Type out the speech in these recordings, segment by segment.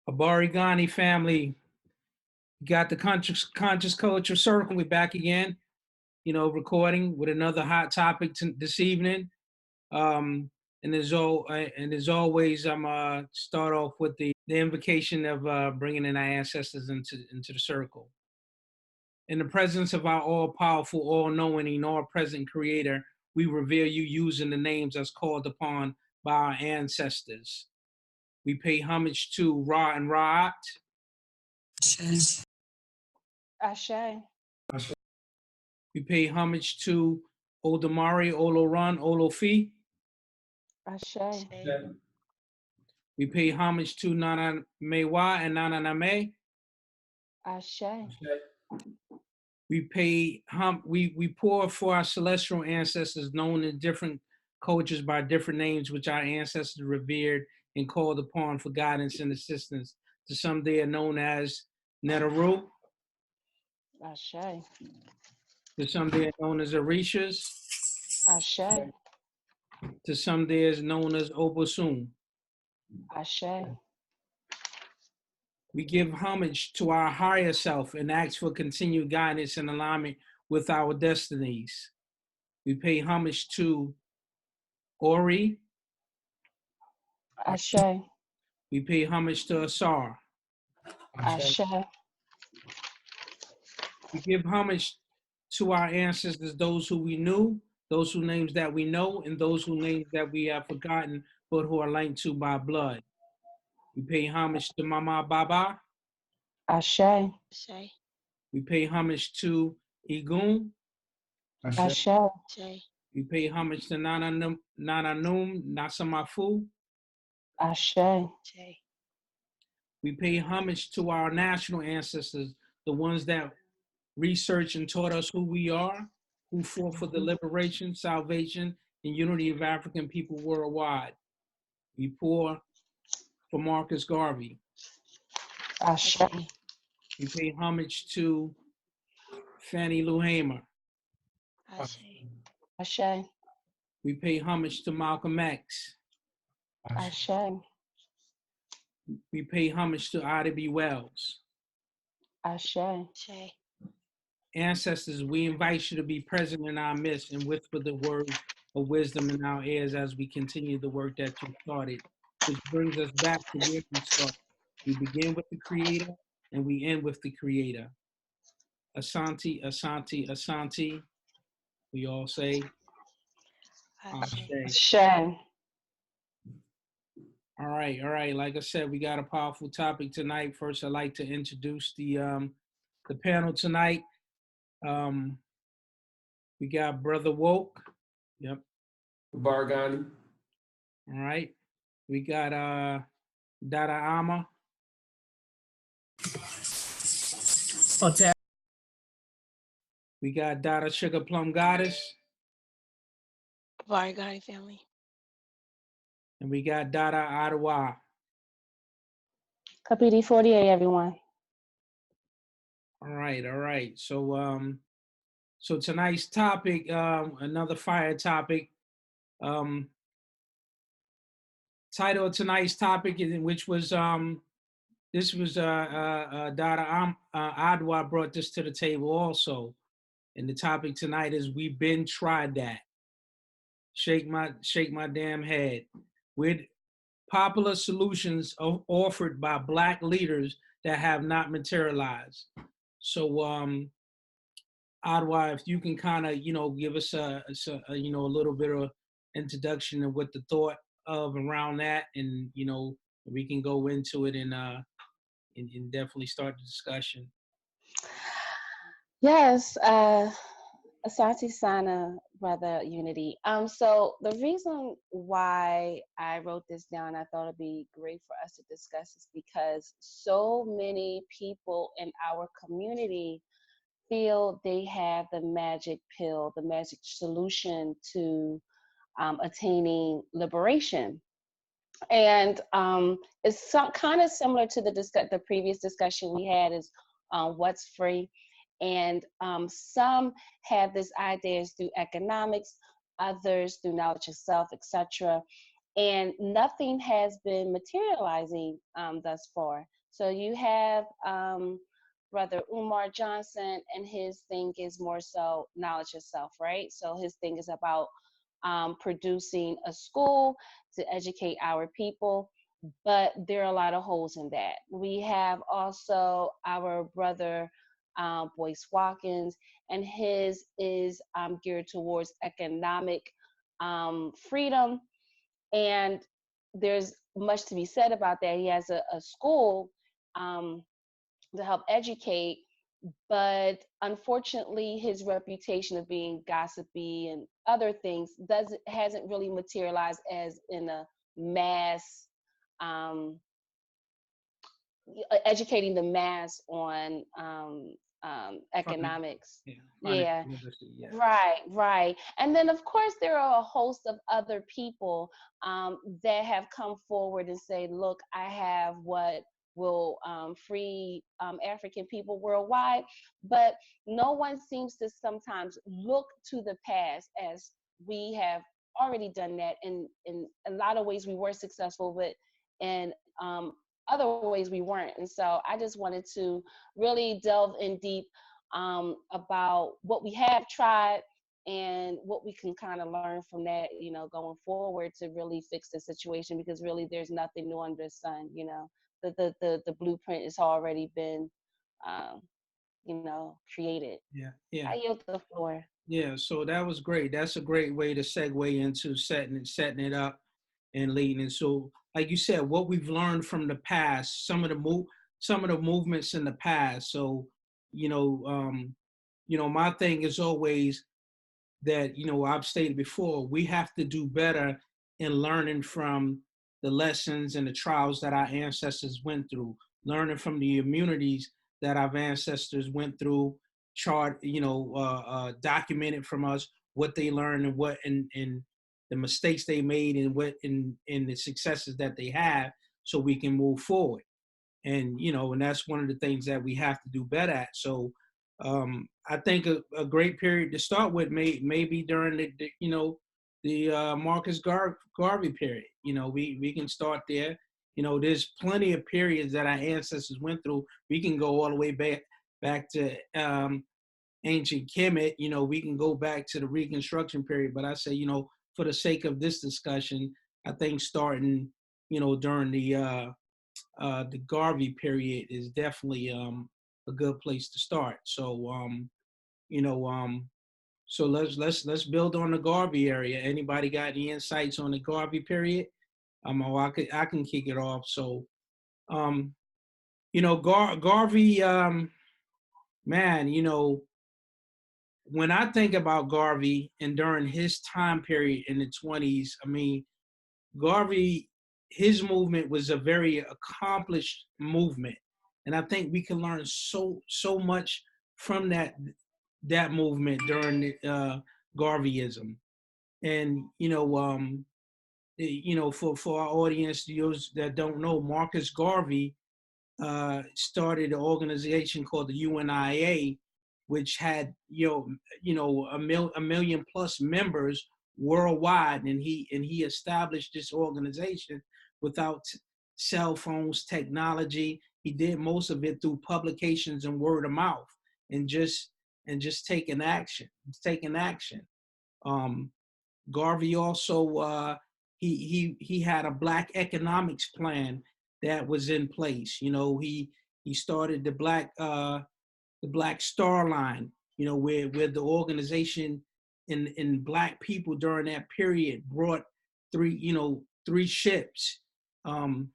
Abarigani family, got the conscious culture circle. We're back again, recording with another hot topic this evening. And as always, I'm start off with the invocation of bringing in our ancestors into the circle. In the presence of our all-powerful, all-knowing, and all-present Creator, we reveal you using the names as called upon by our ancestors. We pay homage to Ra and Ra'at. Ashe. We pay homage to Odamari, Olorun, Olofi. Ashe. We pay homage to Nana Mewa and Nana Name. Ashe. We pour for our celestial ancestors known in different cultures by different names, which our ancestors revered and called upon for guidance and assistance. To some they are known as Netaru. Ashe. To some they are known as Orishas. Ashe. To some they are known as Obosun. Ashe. We give homage to our higher self and ask for continued guidance and alignment with our destinies. We pay homage to Ori. Ashe. We pay homage to Asar. Ashe. We give homage to our ancestors, those who we knew, those whose names that we know, and those whose names that we have forgotten, but who are linked to by blood. We pay homage to Mama Baba. Ashe. We pay homage to Igun. Ashe. We pay homage to Nana Num Nasamafu. Ashe. We pay homage to our national ancestors, the ones that researched and taught us who we are, who fought for the liberation, salvation, and unity of African people worldwide. We pour for Marcus Garvey. Ashe. We pay homage to Fannie Lou Hamer. Ashe. We pay homage to Malcolm X. Ashe. We pay homage to Ida B. Wells. Ashe. Ancestors, we invite you to be present in our midst and whisper the words of wisdom in our ears as we continue the work that you started, which brings us back to where we started. We begin with the Creator and we end with the Creator. Asante, Asante, Asante. We all say, Ashe. Ashe. All right. Like I said, we got a powerful topic tonight. First, I'd like to introduce the panel tonight. We got Brother Woke. Yep. Bargani. All right. We got Dada Ama. We got Dada Sugar Plum Goddess. Bargani family. And we got Dada Ottawa. Kapiti 48, everyone. All right. So tonight's topic, another fire topic. Title of tonight's topic, which was this was Dada Adwa brought this to the table also, and the topic tonight is "We've been tried that." Shake my damn head. With popular solutions offered by Black leaders that have not materialized. So, Adwa, if you can kind of, give us a little bit of introduction of what the thought of around that, and we can go into it and definitely start the discussion. Yes, Asante Sana, Brother Unity. So the reason why I wrote this down, I thought it'd be great for us to discuss, is because so many people in our community feel they have the magic pill, the magic solution to attaining liberation. And it's kind of similar to the previous discussion we had, is what's free. And some have this ideas through economics, others through knowledge of self, etc. and nothing has been materializing thus far. So you have Brother Umar Johnson, and his thing is more so knowledge itself, right? So his thing is about producing a school to educate our people, but there are a lot of holes in that. We have also our brother Boyce Watkins, and his is geared towards economic freedom, and there's much to be said about that. He has a school um, to help educate, but unfortunately his reputation of being gossipy and other things doesn't hasn't really materialized as in a mass um, educating the mass on Fine. economics. Yeah, financial Yeah, literacy. Yeah, right, right. And then, of course, there are a host of other people that have come forward and say, look, I have what will free African people worldwide. But no one seems to sometimes look to the past, as we have already done that. In a lot of ways, we were successful, but in other ways, we weren't. And so I just wanted to really delve in deep about what we have tried and what we can kind of learn from that, going forward to really fix the situation, because really there's nothing new under the sun. The blueprint has already been, um, created. yeah, I yeah. yield the floor. Yeah, so that was great. That's a great way to segue into setting it up and leading. And so, like you said, what we've learned from the past, some of the movements in the past. So, you know, my thing is always that I've stated before, we have to do better in learning from the lessons and the trials that our ancestors went through, learning from the immunities that our ancestors went through, documented from us what they learned and what and the mistakes they made and what and the successes that they have, so we can move forward. And that's one of the things that we have to do better at. So I think a great period to start with maybe during the Marcus Garvey period. We can start there. There's plenty of periods that our ancestors went through. We can go all the way back to ancient Kemet. We can go back to the Reconstruction period. But I say, for the sake of this discussion, I think starting during the Garvey period is definitely a good place to start. So you know, so let's build on the Garvey area. Anybody got any insights on the Garvey period? I can kick it off. So um, Garvey, man, when I think about Garvey and during his time period in the 20s, I mean, Garvey, his movement was a very accomplished movement, and I think we can learn so much from that movement during the, Garveyism. And for our audience, those that don't know, Marcus Garvey started an organization called the UNIA, which had a million plus members worldwide, and he established this organization without cell phones, technology. He did most of it through publications and word of mouth, and just taking action. Um, Garvey also he had a black economics plan that was in place. He started the Black Star Line. Where the organization in black people during that period brought three ships. Um,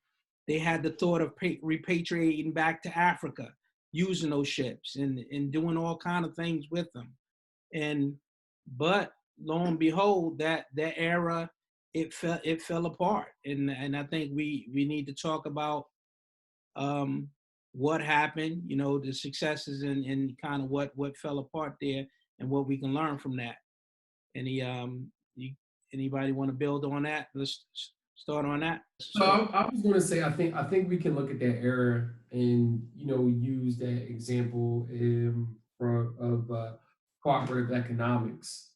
they had the thought of repatriating back to Africa, using those ships and doing all kind of things with them. And but lo and behold, that era, it fell apart. And I think we need to talk about um, what happened, the successes and kind of what fell apart there, and what we can learn from that. Any you, anybody want to build on that? Let's start on that. So I was going to say I think we can look at that era and use that example of cooperative economics.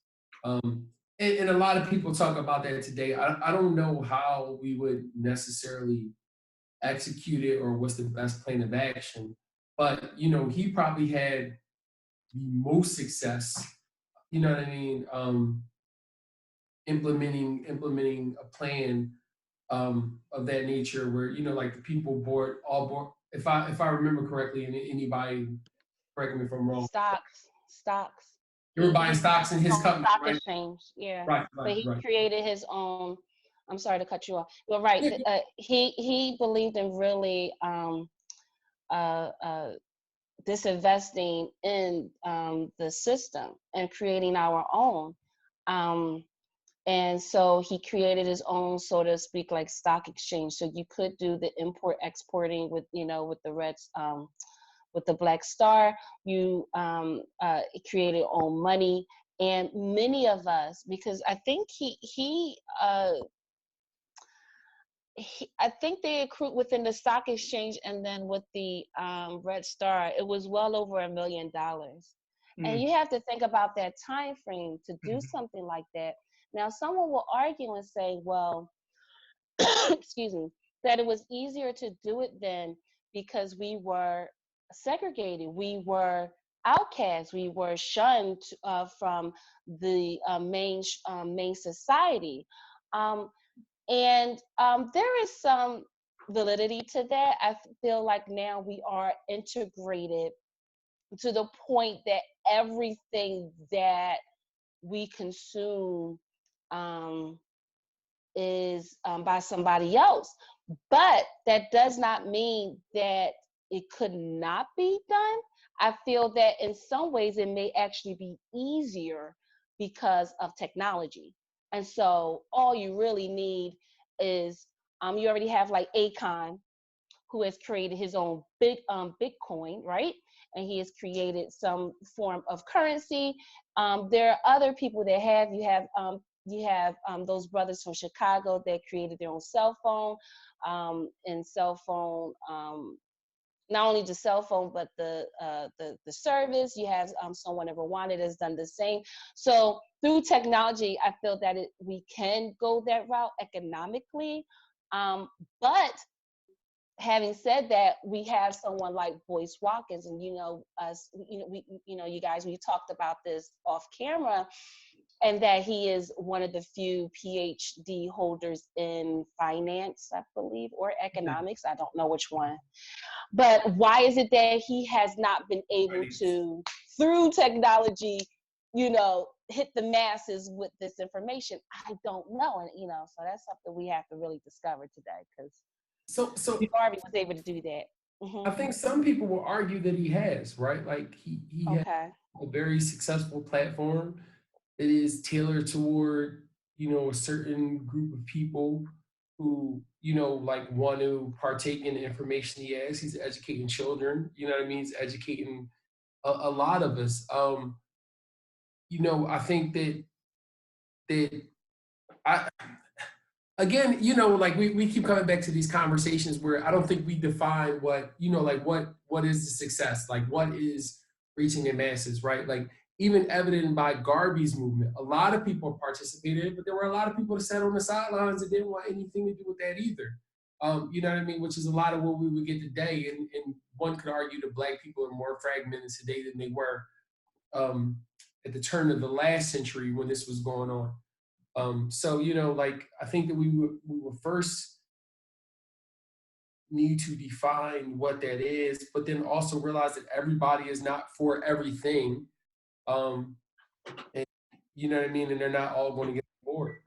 And a lot of people talk about that today. I don't know how we would necessarily execute it or what's the best plan of action. But he probably had the most success. You know what I mean? Implementing a plan of that nature, where like the people board. If I remember correctly, and anybody correct me if I'm wrong. Stocks. They were buying He stocks in created his his own company, stock right? exchange. Yeah, Right, right, but he right. created his own. I'm sorry to cut you off. You're right. Yeah, He believed in really uh, uh, disinvesting in the system and creating our own. Um, and so he created his own, so to speak, like stock exchange. So you could do the import exporting with, with the Reds, with the Black Star. You created own money, and many of us, because I think I think they accrued within the stock exchange, and then with the Red Star, it was well over $1 million. And Mm. you have to think about that time frame to do something like that. Now, someone will argue and say, well, excuse me, that it was easier to do it then because we were segregated, we were outcasts, we were shunned from the main society. Um, and there is some validity to that. I feel like now we are integrated to the point that everything that we consume um, is by somebody else. But that does not mean that it could not be done. I feel that in some ways it may actually be easier because of technology. And so all you really need is you already have like Akon, who has created his own Bitcoin, right? And he has created some form of currency. There are other people that have. You have those brothers from Chicago that created their own cell phone, and cell phone. Not only the cell phone, but the service. You have someone in Rwanda that's done the same. So through technology, I feel that we can go that route economically, but having said that, we have someone like Boyce Watkins, and us, you guys, we talked about this off camera, and that he is one of the few PhD holders in finance, I believe, or economics. I don't know which one. But why is it that he has not been able to, through technology, hit the masses with this information? I don't know, and so that's something we have to really discover today, because so Garvey was able to do that. I think some people will argue that he has, right? Like he has Okay. a very successful platform that is tailored toward, a certain group of people who, like want to partake in the information he has. He's educating children, you know what I mean? He's educating a lot of us. I think that I again, like we keep coming back to these conversations where I don't think we define what, like what is the success? Like what is reaching the masses, right? Like even evident by Garvey's movement, a lot of people participated, but there were a lot of people that sat on the sidelines that didn't want anything to do with that either. You know what I mean? Which is a lot of what we would get today. And one could argue that Black people are more fragmented today than they were at the turn of the last century when this was going on. So like I think that we will first need to define what that is, but then also realize that everybody is not for everything. Um, and you know what I mean? And they're not all going to get on board.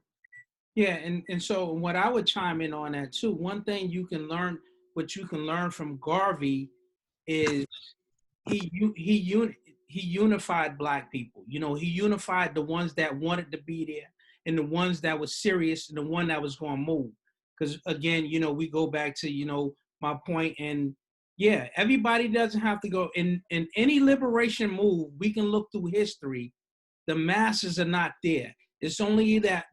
Yeah, and so what I would chime in on that too. One thing what you can learn from Garvey is he unified Black people. He unified the ones that wanted to be there and the ones that was serious and the one that was going to move. Because again, we go back to my point, and yeah, everybody doesn't have to go in any liberation move. We can look through history. The masses are not there. It's only that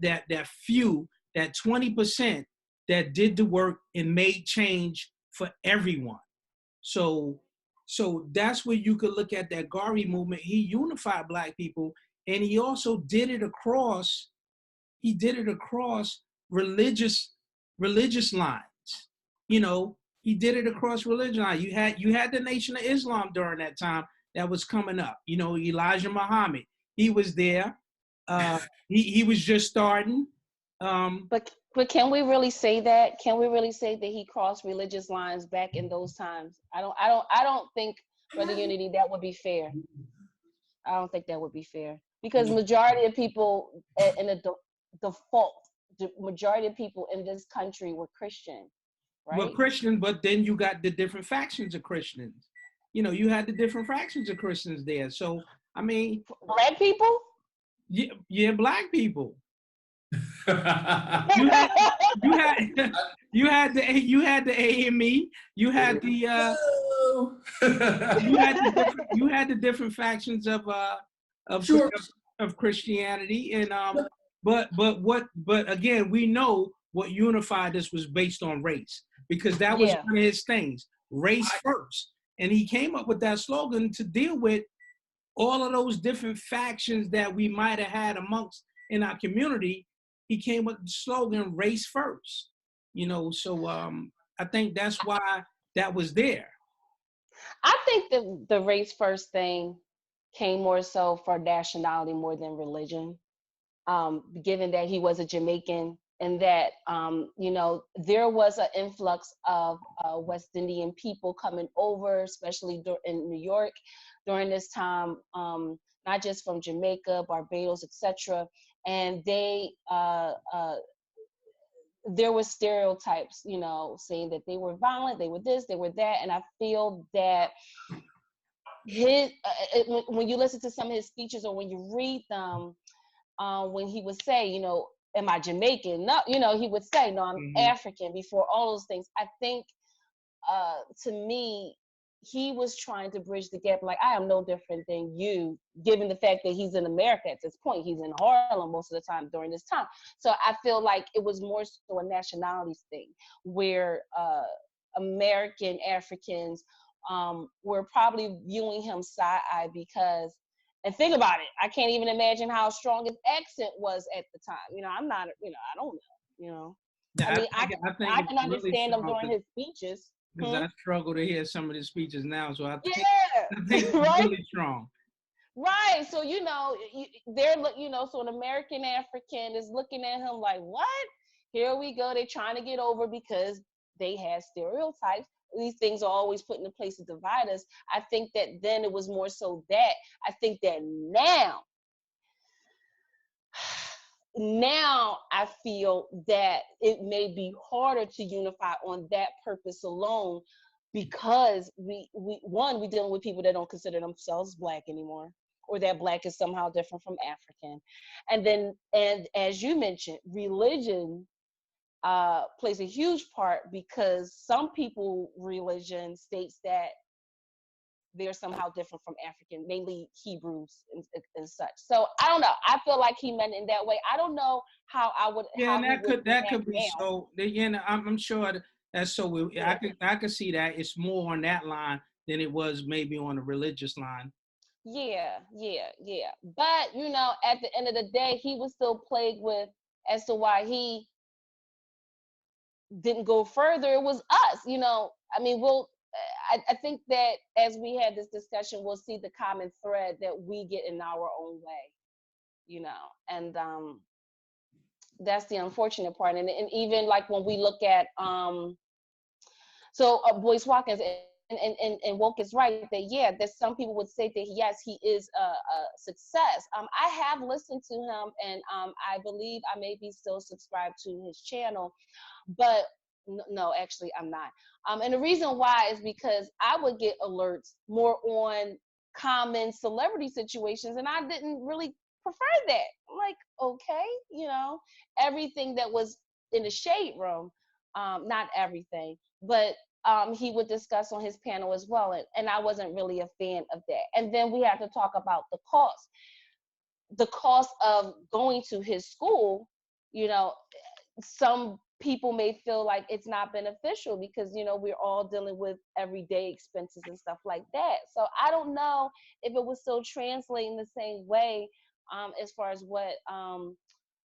few, that 20% that did the work and made change for everyone. So that's where you could look at that Garvey movement. He unified Black people, and he also did it across he did it across religious lines. You know, he did it across religion lines. You had the Nation of Islam during that time that was coming up. You know, Elijah Muhammad, he was there. He was just starting. But can we really say that? Can we really say that he crossed religious lines back in those times? I don't think, Brother Unity, that would be fair. I don't think that would be fair because majority of people in the default, the majority of people in this country were Christian, Well, right? Christian, but then you got the different factions of Christians. You know, you had the different factions of Christians there. So, I mean, Black people? yeah, black people. You had, you had, you had the AME. You had the different factions of Sure. of Christianity, and but again, we know what unified this was based on race, because that was Yeah. one of his things, race first, and he came up with that slogan to deal with all of those different factions that we might have had amongst in our community. He came with the slogan race first, you know. So I think that's why that was there. I think the race first thing came more so for nationality more than religion. Given that he was a Jamaican and that there was an influx of West Indian people coming over, especially in New York during this time, not just from Jamaica, Barbados, etc. And there were stereotypes, saying that they were violent, they were this, they were that, and I feel that when you listen to some of his speeches or when you read them, when he would say, am I Jamaican? No, he would say, no, I'm African before all those things. I think, to me, he was trying to bridge the gap. Like, I am no different than you, given the fact that he's in America at this point. He's in Harlem most of the time during this time. So I feel like it was more so a nationalities thing where American Africans were probably viewing him side-eye because, and think about it, I can't even imagine how strong his accent was at the time. I'm not, I don't know, Yeah, I mean, I think I it's can really understand him strong during his speeches. because I struggle to hear some of the speeches now. So I think Yeah, it's right? really strong. Right. So, they're, so an American African is looking at him like, what? Here we go. They're trying to get over because they had stereotypes. These things are always put into place to divide us. I think that then it was more so that. I think that now I feel that it may be harder to unify on that purpose alone because we dealing with people that don't consider themselves Black anymore, or that Black is somehow different from African. And as you mentioned, religion plays a huge part because some people religion states that they're somehow different from African, mainly Hebrews and such. So I don't know. I feel like he meant it in that way. I don't know how Yeah, and he would do that could be now. so. You know, I'm sure that's so. Yeah. I could see that it's more on that line than it was maybe on the religious line. Yeah. But at the end of the day, he was still plagued with as to why he didn't go further. It was us. I mean, I think that as we had this discussion, we'll see the common thread that we get in our own way. And that's the unfortunate part. And even like when we look at Boyce Watkins and Woke is right that that some people would say that yes, he is a success. I have listened to him, and I believe I may be still subscribed to his channel, but no, actually I'm not. And the reason why is because I would get alerts more on common celebrity situations, and I didn't really prefer that. I'm like, okay, everything that was in the shade room, not everything, but he would discuss on his panel as well, and I wasn't really a fan of that. And then we had to talk about the cost of going to his school. Some people may feel like it's not beneficial because we're all dealing with everyday expenses and stuff like that. So I don't know if it was still translating the same way as far as what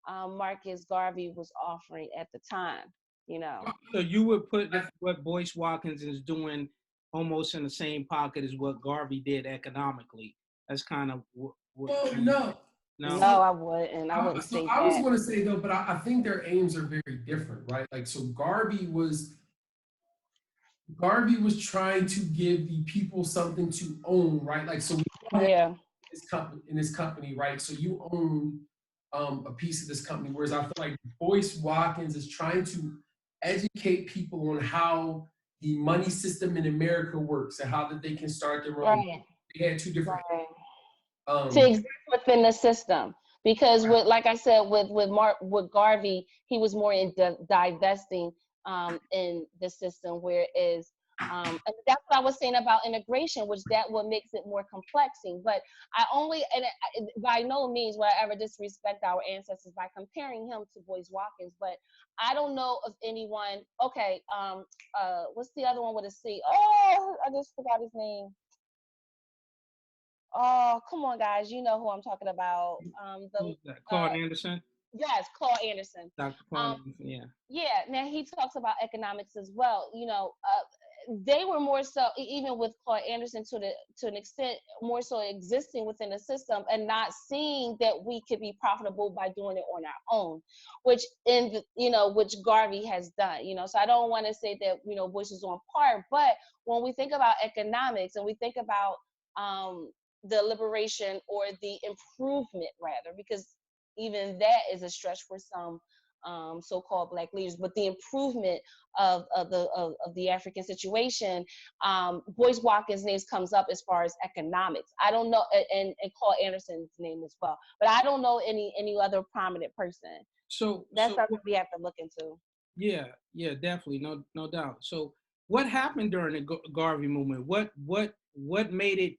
Marcus Garvey was offering at the time, you know. So you would put what Boyce Watkins is doing almost in the same pocket as what Garvey did economically. That's kind of what Well, no. no. No, I wouldn't. I wouldn't So say I was that. going to say though, but I think their aims are very different, right? Like, so Garvey was trying to give the people something to own, right? Like, so we all have Yeah. this company, right? So you own a piece of this company. Whereas I feel like Boyce Watkins is trying to educate people on how the money system in America works and how that they can start their own. Right. They had two different. Right. To Um, exist within the system, because right. with, like I said, with Garvey, he was more in divesting in the system, whereas and that's what I was saying about integration, which that what makes it more complexing. But I only, and by no means will I ever disrespect our ancestors by comparing him to Boyce Watkins, but I don't know of anyone. Okay, what's the other one with a C? Oh, I just forgot his name. Oh, come on, guys. You know who I'm talking about. Who's that? Claude Anderson, Yes, Claude Anderson. Dr. Claude Um, Anderson. Yeah. yeah. Now he talks about economics as well. You know, they were more so, even with Claude Anderson, to an extent, more so existing within the system and not seeing that we could be profitable by doing it on our own, which which Garvey has done. You know, so I don't want to say that Bush is on par, but when we think about economics and we think about the liberation or the improvement rather, because even that is a stretch for some so-called Black leaders, but the improvement of the African situation, Boyce Watkins' name comes up as far as economics. I don't know, and Claude Anderson's name as well, but I don't know any other prominent person. So That's something we have to look into. yeah, yeah, definitely, no doubt. So what happened during the Garvey movement? What made it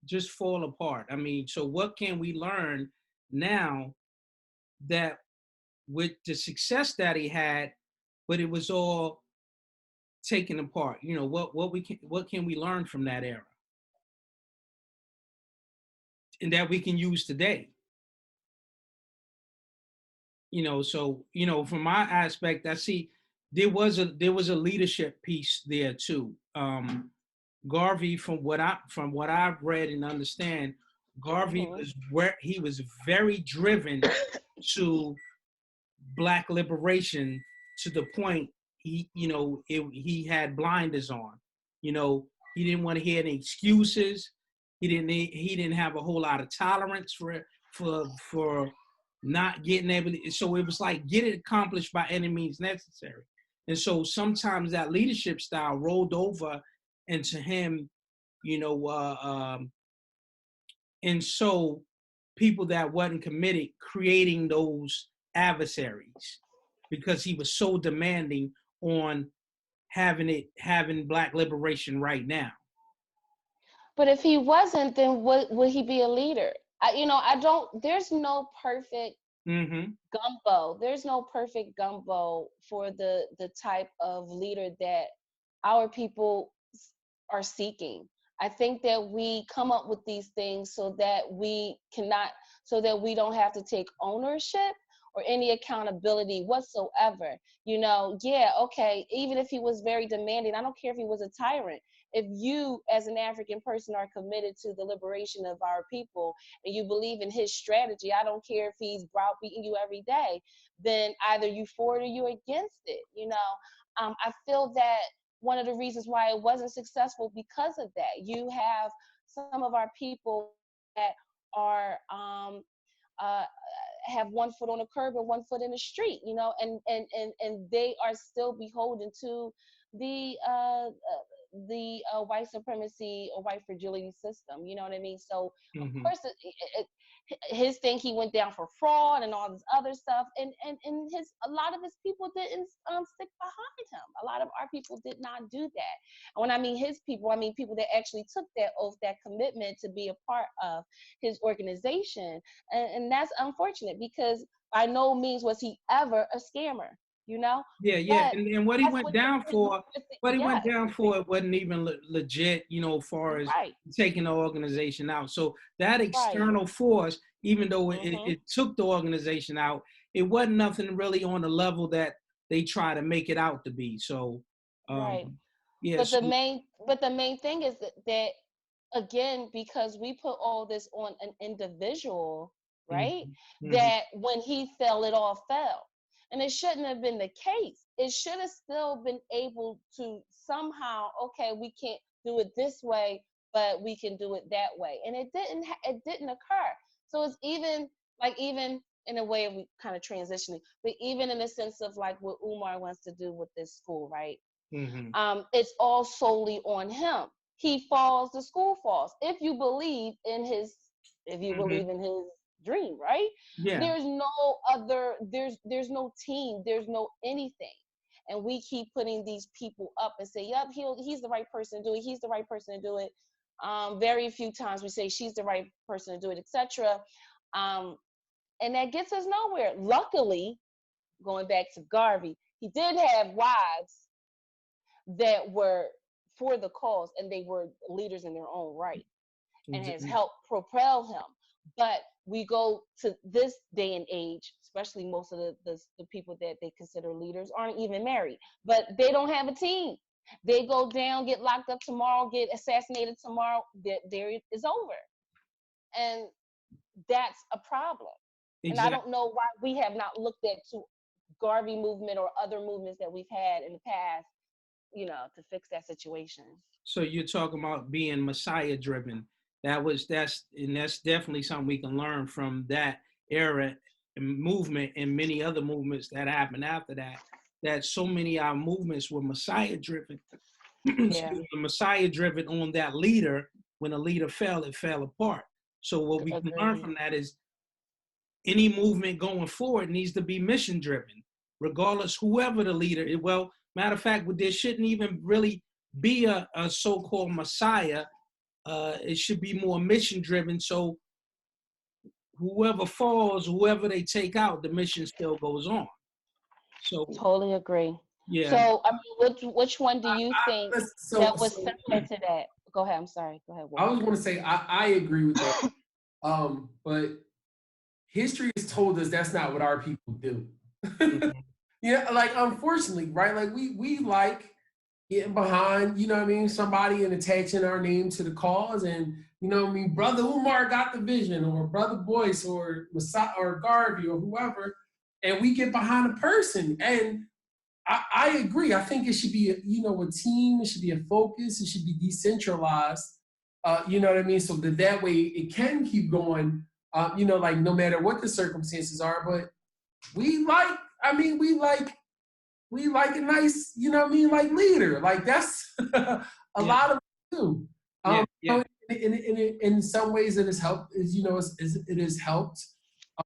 just fall apart? I mean, so what can we learn now that with the success that he had, but it was all taken apart? You know, what can we learn from that era and that we can use today? You know, so from my aspect, I see there was a leadership piece there too. Garvey, from what I've read and understand, Garvey Mm-hmm. was where he was very driven to Black liberation, to the point he had blinders on. You know, he didn't want to hear any excuses. He didn't have a whole lot of tolerance for not getting able to. So it was like, get it accomplished by any means necessary. And so sometimes that leadership style rolled over into him, you know, and so people that wasn't committed creating those adversaries because he was so demanding on having Black liberation right now. But if he wasn't, then would he be a leader? I don't. There's no perfect Mm-hmm. gumbo. There's no perfect gumbo for the type of leader that our people are seeking. I think that we come up with these things so that we don't have to take ownership or any accountability whatsoever. Yeah, okay, even if he was very demanding, I don't care if he was a tyrant. If you as an African person are committed to the liberation of our people and you believe in his strategy, I don't care if he's browbeating you every day, then either you for it or you against it. I feel that one of the reasons why it wasn't successful because of that. You have some of our people that are uh, have one foot on the curb and one foot in the street, and they are still beholden to the white supremacy or white fragility system. You know what I mean? So of Mm-hmm. course, his thing, he went down for fraud and all this other stuff, and a lot of his people didn't stick behind him. A lot of our people did not do that. And when I mean his people, I mean people that actually took that oath, that commitment to be a part of his organization, and that's unfortunate because by no means was he ever a scammer. Yeah, But and what he that's went what down for, yes, it wasn't even legit, as far as right, taking the organization out. So that right. external force, even though it, Mm-hmm. it took the organization out, it wasn't nothing really on the level that they try to make it out to be. So, Right. yeah. But So, the main thing is that again, because we put all this on an individual, mhm, right? mhm, That when he fell, it all fell. And it shouldn't have been the case. It should have still been able to somehow, okay, we can't do it this way, but we can do it that way. And it didn't occur. So it's even in a way of kind of transitioning, but even in the sense of like what Umar wants to do with this school, right? mhm, It's all solely on him. He falls, the school falls. If you mhm. believe in his dream, right? Yeah, There's no other, there's no team, there's no anything. And we keep putting these people up and say, yep, he's the right person to do it. He's the right person to do it. Very few times we say she's the right person to do it, etc. Um, and that gets us nowhere. Luckily, going back to Garvey, he did have wives that were for the cause and they were leaders in their own right and has helped propel him. But we go to this day and age, especially most of the people that they consider leaders aren't even married, but they don't have a team. They go down, get locked up tomorrow, get assassinated tomorrow, there it is over. And that's a problem. And I exactly. don't know why we have not looked at to Garvey movement or other movements that we've had in the past, to fix that situation. So you're talking about being Messiah driven. That's definitely something we can learn from that era and movement and many other movements that happened after that. That so many of our movements were Messiah driven. Yeah, Messiah driven on that leader. When a leader fell, it fell apart. So what we can learn agreed. from that is any movement going forward needs to be mission driven, regardless whoever the leader is. Well, matter of fact, there shouldn't even really be a so-called Messiah. It should be more mission driven. So whoever falls, whoever they take out, the mission still goes on. So Totally agree. yeah, So, I mean, which one do you think So, that was so similar to that? Go ahead. I'm sorry. Go ahead, I Will. was going to say I agree with that. But history has told us that's not what our people do. mhm, Yeah, like unfortunately, right? Like we like getting behind, you know what I mean, somebody and attaching our name to the cause. And, you know what I mean, Brother Umar got the vision, or Brother Boyce, or Masa or Garvey, or whoever, and we get behind a person. And I agree. I think it should be, a team. It should be a focus. It should be decentralized. You know what I mean? So that way it can keep going. Like no matter what the circumstances are. But we like. I mean, we like a nice, like leader. Like that's a yeah, lot of do. yeah, yeah, In some ways, it has helped. It has helped.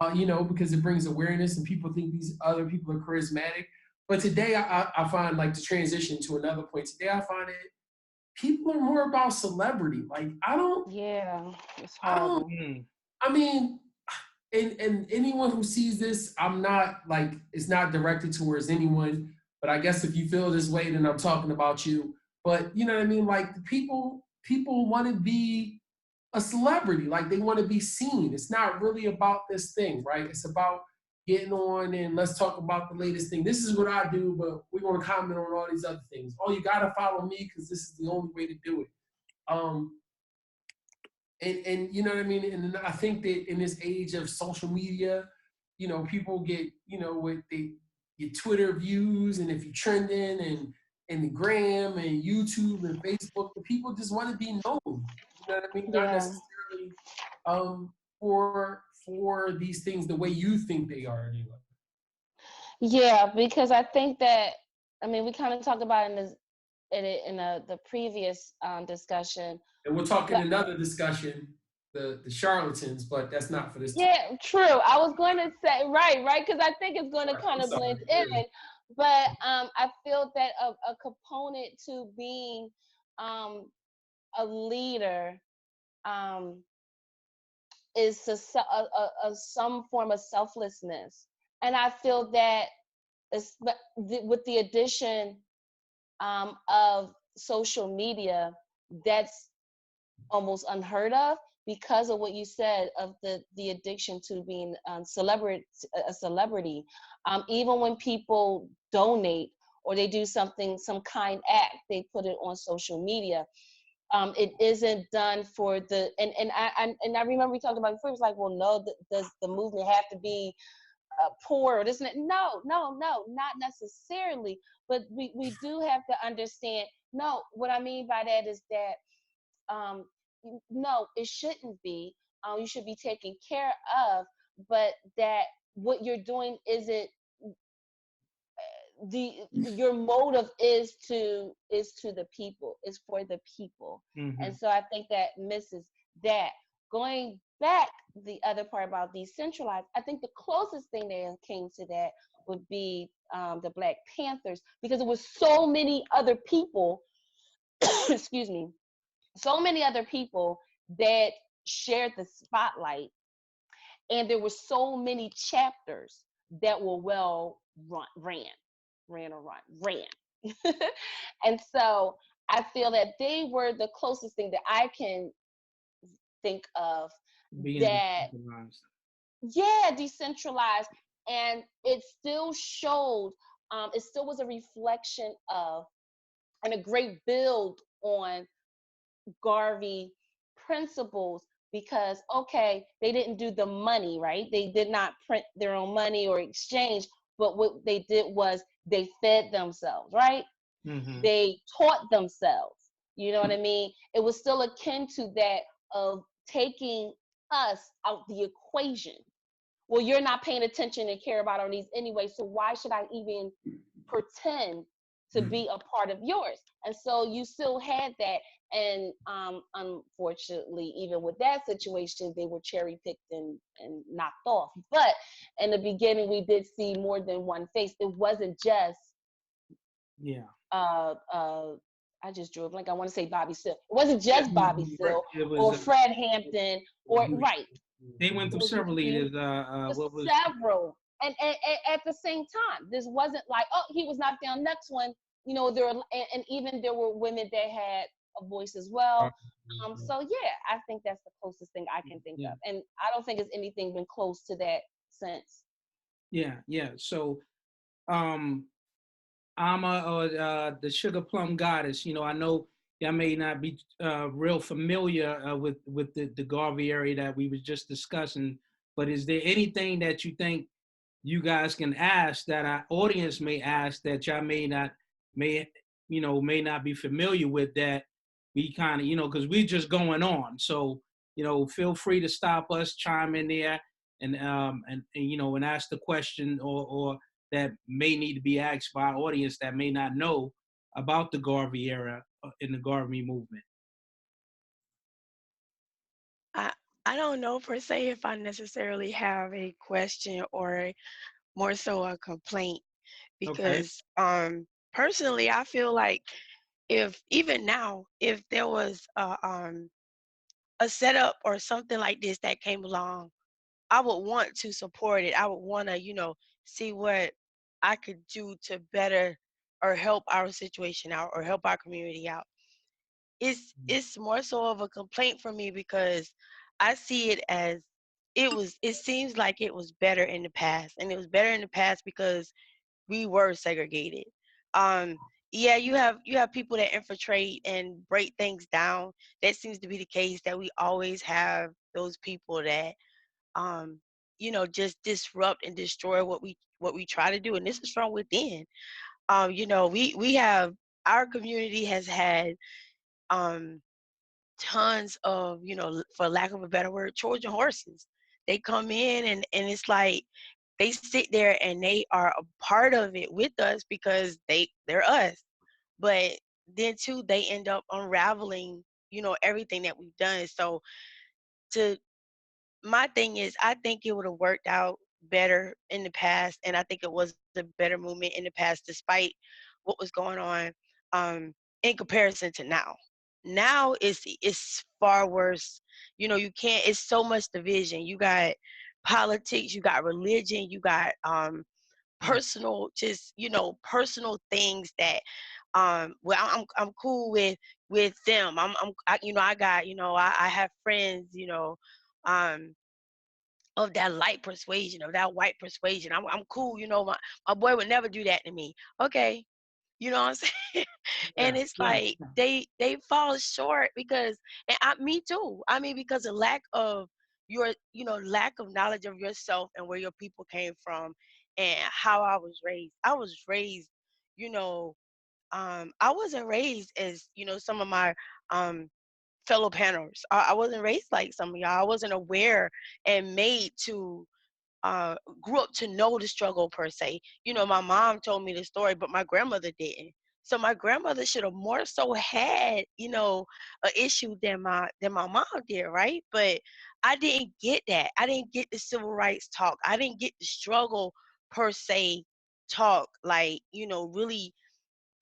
Because it brings awareness and people think these other people are charismatic. But today, I find like to transition to another point. Today, I find that people are more about celebrity. Like Yeah, it's I don't. horrible. mm, I mean, and anyone who sees this, I'm not like it's not directed towards anyone, but I guess if you feel this way, then I'm talking about you. But you know what I mean? Like the people want to be a celebrity, like they want to be seen. It's not really about this thing, right? It's about getting on and let's talk about the latest thing. This is what I do, but we're gonna comment on all these other things. Oh, you gotta follow me because this is the only way to do it. Um, and you know what I mean? And I think that in this age of social media, people get, what they get Twitter views, and if you're trending and the gram and YouTube and Facebook, the people just want to be known. You know what I mean? Not Yeah. necessarily for these things the way you think they are anyway. Yeah, because I think that, I mean, we kind of talked about the previous discussion, And we'll talk in but another discussion, the charlatans, but that's not for this. yeah, true. I was going to say right, because I think it's going to Right, kind I'm of sorry. blend in. But I feel that a component to being um, a leader um, is some form of selflessness, and I feel that with the addition of social media, that's almost unheard of because of what you said of the addiction to being a celebrity. Even when people donate or they do something, some kind act, they put it on social media. It isn't done for the and I remember we talked about before. It was like, well, no, does the movement have to be poor or this and that? No, no, no, not necessarily. But we do have to understand. No, what I mean by that is that um, no, it shouldn't be. You should be taken care of, but that what you're doing isn't your motive is to the people, is for the people. Mm-hmm. And so I think that misses that. Going back, the other part about decentralized, I think the closest thing that came to that would be the Black Panthers, because it was so many other people excuse me, so many other people that shared the spotlight, and there were so many chapters that were well ran. And so I feel that they were the closest thing that I can think of Being that, decentralized. yeah, decentralized. And it still showed, it still was a reflection of and a great build on Garvey principles, because okay, they didn't do the money, right? They did not print their own money or exchange, but what they did was they fed themselves, right? Mm-hmm. They taught themselves. You know what I mean? It was still akin to that of taking us out the equation. Well, you're not paying attention and care about our needs anyway, so why should I even pretend to be a part of yours? And so you still had that. And unfortunately, even with that situation, they were cherry picked and knocked off. But in the beginning, we did see more than one face. It wasn't just Yeah. uh uh I just drew a blank. I want to say Bobby Seale. It wasn't Yeah. just Bobby Seale It was. or Fred Hampton or right. They went It through was several leaders. just What was? several, and at the same time, this wasn't like, oh, he was knocked down. Next one, there were, and even there were women that had a voice as well. So yeah, I think that's the closest thing I can think Yeah. of, and I don't think it's anything been close to that since. Yeah. Yeah. So, um, Alma, or the Sugar Plum Goddess. I know y'all may not be real familiar with the Garvey area that we was just discussing, but is there anything that you think you guys can ask that our audience may ask that y'all may not be familiar with, that we kind of, because we just going on. So, feel free to stop us, chime in there, and ask the question, or that may need to be asked by our audience that may not know about the Garvey era in the Garvey movement. I I don't know per se if I necessarily have a question or more so a complaint, Okay. because personally I feel like if even now if there was a setup or something like this that came along, I would want to support it. I would want to, see what I could do to better or help our situation out or help our community out. It's more so of a complaint for me because I see it as it seems like it was better in the past, and it was better in the past because we were segregated. Um yeah, you have people that infiltrate and break things down. That seems to be the case, that we always have those people that um just disrupt and destroy what we try to do, and this is from within. We have our community has had um tons of, for lack of a better word, Trojan horses. They come in, and it's like they sit there and they are a part of it with us because they're us. But then too, they end up unraveling, everything that we've done. So to my thing is, I think it would have worked out better in the past, and I think it was a better movement in the past, despite what was going on, in comparison to now. Now it's far worse. You can't. It's so much division. You got politics. You got religion. You got personal, just personal things that well, I'm cool with with them. I got, I have friends, um, of that light persuasion, of that white persuasion. I'm cool. My boy would never do that to me. Okay. You know what I'm saying? Yeah, And it's yeah, like they fall short because, and me too. I mean, because of lack of lack of knowledge of yourself and where your people came from and how I was raised. I was raised, you know, I wasn't raised as, some of my um fellow panels. I wasn't raised like some of y'all. I wasn't aware and made to grew up to know the struggle per se. My mom told me the story, but my grandmother didn't. So my grandmother should have more so had, a issue than my mom did, right? But I didn't get that. I didn't get the civil rights talk. I didn't get the struggle per se talk, like, really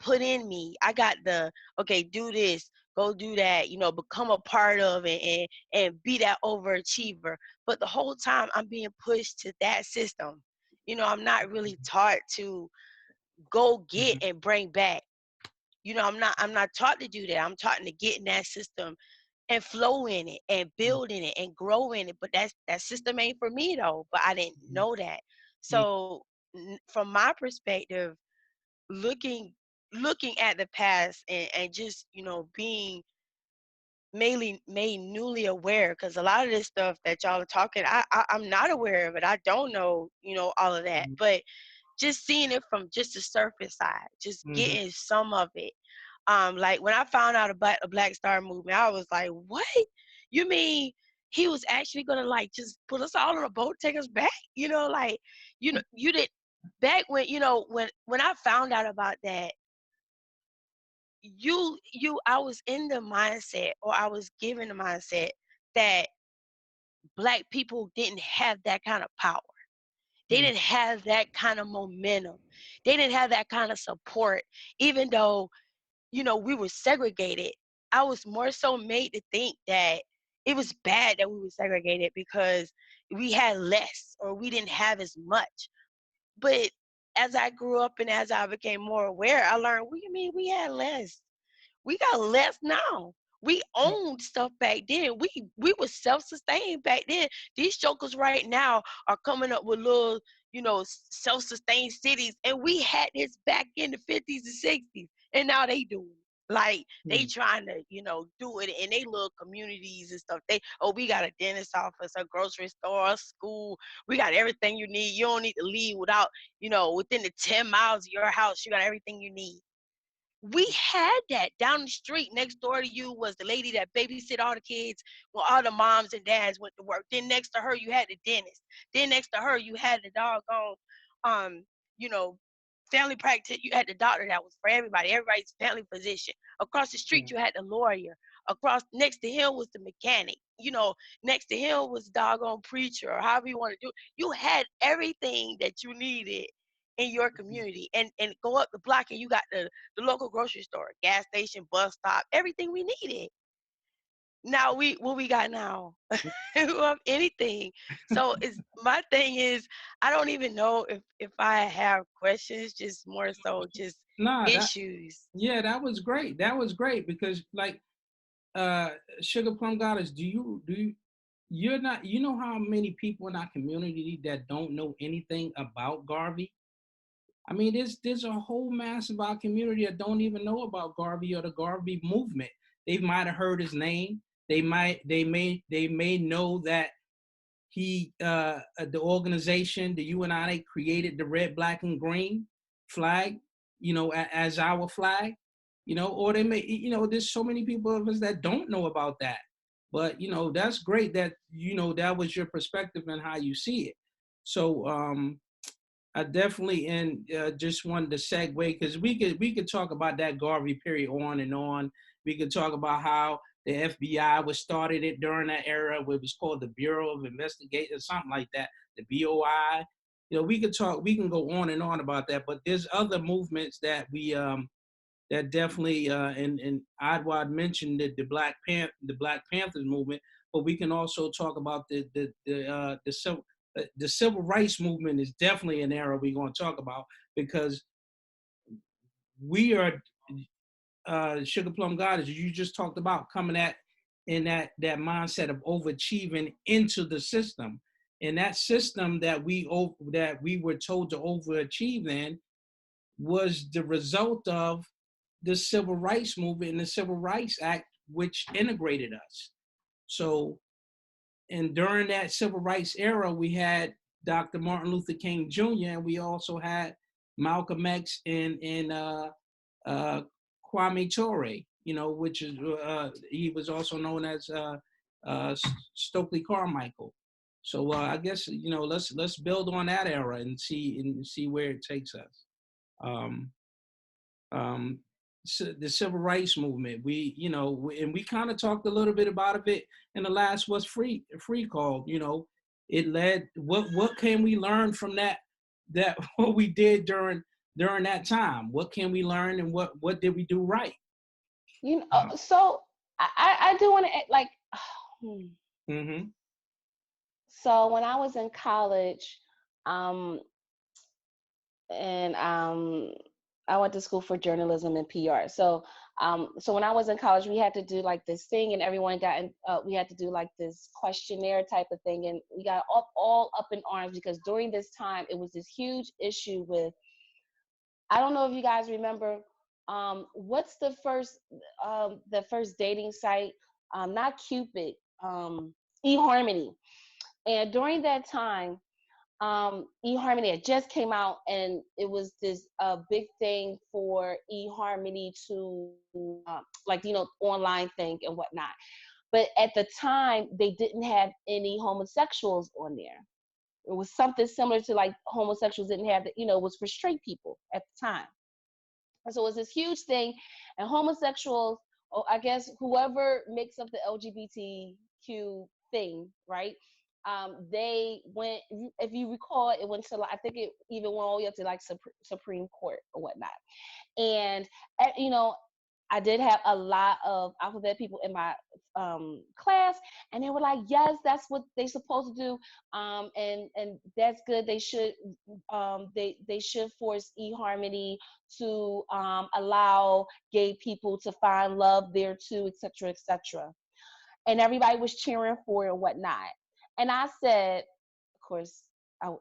put in me. I got the, okay, do this, go do that, become a part of it, and be that overachiever. But the whole time I'm being pushed to that system. I'm not really taught to go get mhm, and bring back. I'm not taught to do that. I'm taught to get in that system and flow in it and build in it and grow in it. But that system ain't for me though. But I didn't mhm, know that. mhm, So from my perspective, looking looking at the past and just being mainly made newly aware, because a lot of this stuff that y'all are talking, I'm not aware of it. I don't know, all of that, but just seeing it from just the surface side, just mhm, getting some of it. Like when I found out about the Black Star movement, I was like, what? You mean he was actually gonna like just put us all on a boat, take us back? Like, you did back when, when I found out about that, I was in the mindset, or I was given the mindset that black people didn't have that kind of power. They mhm, didn't have that kind of momentum. They didn't have that kind of support, even though, we were segregated. I was more so made to think that it was bad that we were segregated because we had less or we didn't have as much. But as I grew up and as I became more aware, I learned, what do you mean we had less? We got less now. We owned stuff back then. We were self-sustained back then. These jokers right now are coming up with little, self-sustained cities, and we had this back in the 50s and 60s, and now they do it. Like they mhm, trying to, do it in they little communities and stuff. We got a dentist office, a grocery store, a school. We got everything you need. You don't need to leave without, within the 10 miles of your house, you got everything you need. We had that down the street. Next door to you was the lady that babysit all the kids when all the moms and dads went to work. Then next to her you had the dentist. Then next to her you had the doggone um you know family practice. You had the doctor that was for everybody's family physician. Across the yeah, street you had the lawyer. Across next to him was the mechanic. Next to him was the doggone preacher, or however you want to do it. You had everything that you needed in your community, and go up the block and you got the local grocery store, gas station, bus stop, everything we needed. Now what we got now? We don't have anything. So it's my thing is, I don't even know if I have questions, just more so just nah, issues. that was great. That was great because like uh Sugar Plum Goddess, you're not, you know how many people in our community that don't know anything about Garvey? I mean, there's a whole mass of our community that don't even know about Garvey or the Garvey movement. They might have heard his name. They may know that the organization, the UNI, created the red, black, and green flag, as our flag, or they may, there's so many people of us that don't know about that. But that's great that that was your perspective and how you see it. So I definitely, and just wanted to segue because we could talk about that Garvey period on and on. We could talk about how the FBI was started it during that era, where it was called the Bureau of Investigation, something like that, the BOI. We can go on and on about that. But there's other movements that that definitely, and Adwad mentioned the Black Panthers movement, but we can also talk about the civil rights movement is definitely an era we're going to talk about because we are Sugar Plum Goddess, you just talked about coming at in that mindset of overachieving into the system, and that system that we were told to overachieve in was the result of the Civil Rights Movement and the Civil Rights Act, which integrated us. So, and during that Civil Rights era, we had Dr. Martin Luther King Jr., and we also had Malcolm X and Kwame Ture, which is he was also known as Stokely Carmichael. So I guess let's build on that era and see where it takes us. Um, um, the civil rights movement. And we kind of talked a little bit about it in the last What's Free call. It led. What can we learn from that what we did during that time? What can we learn, and what did we do right? So I do want to like. Mm-hmm. So when I was in college, and I went to school for journalism and PR. So when I was in college, we had to do like this thing, and everyone got in, we had to do like this questionnaire type of thing, and we got all up in arms because during this time it was this huge issue with. I don't know if you guys remember. What's the first dating site? Not Cupid. eHarmony. And during that time, eHarmony had just came out, and it was this big thing for eHarmony to online thing and whatnot. But at the time, they didn't have any homosexuals on there. It was something similar to like homosexuals didn't have it was for straight people at the time. And so it was this huge thing, and homosexuals, I guess whoever makes up the LGBTQ thing, right? They went, if you recall, it went to, I think it even went all the way up to like Supreme Court or whatnot. And, I did have a lot of alphabet people in my class, and they were like, yes, that's what they're supposed to do. And that's good. They should they should force eHarmony to allow gay people to find love there too, et cetera, et cetera. And everybody was cheering for it and whatnot. And I said, of course,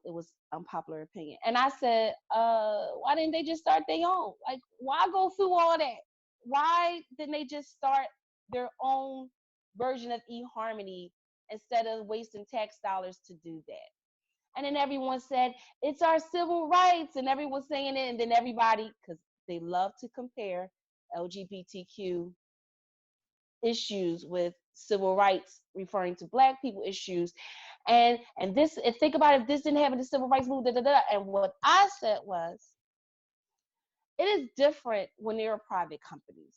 it was unpopular opinion. And I said, why didn't they just start their own? Like, why go through all that? Why didn't they just start their own version of eHarmony instead of wasting tax dollars to do that? And then everyone said, it's our civil rights, and everyone's saying it. And then everybody, because they love to compare LGBTQ issues with civil rights, referring to Black people issues. And think about if this didn't happen, the civil rights movement, And what I said was, it is different when there are private companies.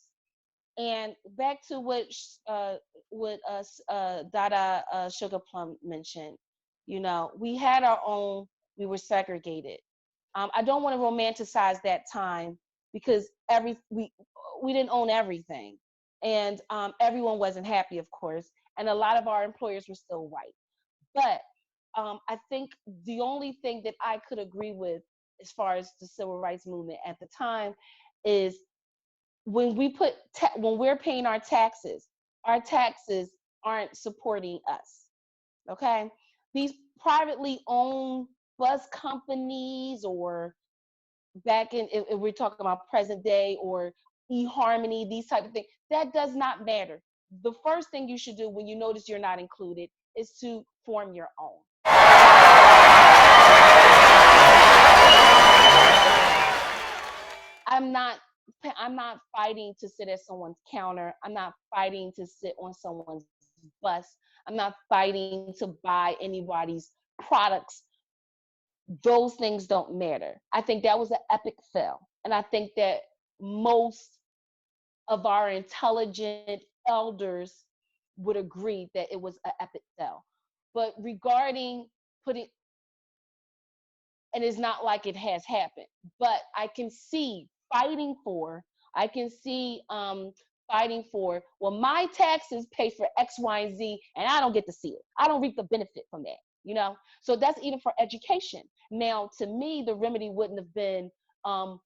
And back to what Dada Sugar Plum mentioned, we had our own, we were segregated. I don't want to romanticize that time because we didn't own everything. And everyone wasn't happy, of course. And a lot of our employers were still white. But I think the only thing that I could agree with as far as the civil rights movement at the time is when we're paying our taxes aren't supporting us. Okay? These privately owned bus companies, or back in, if we're talking about present day, or eHarmony, these type of things, that does not matter. The first thing you should do when you notice you're not included is to form your own. I'm not fighting to sit at someone's counter. I'm not fighting to sit on someone's bus. I'm not fighting to buy anybody's products. Those things don't matter. I think that was an epic fail. And I think that most of our intelligent elders would agree that it was an epic fail. But regarding putting, and it's not like it has happened, but I can see fighting for, well, my taxes pay for X, Y, and Z, and I don't get to see it. I don't reap the benefit from that, So that's even for education. Now, to me, the remedy wouldn't have been um,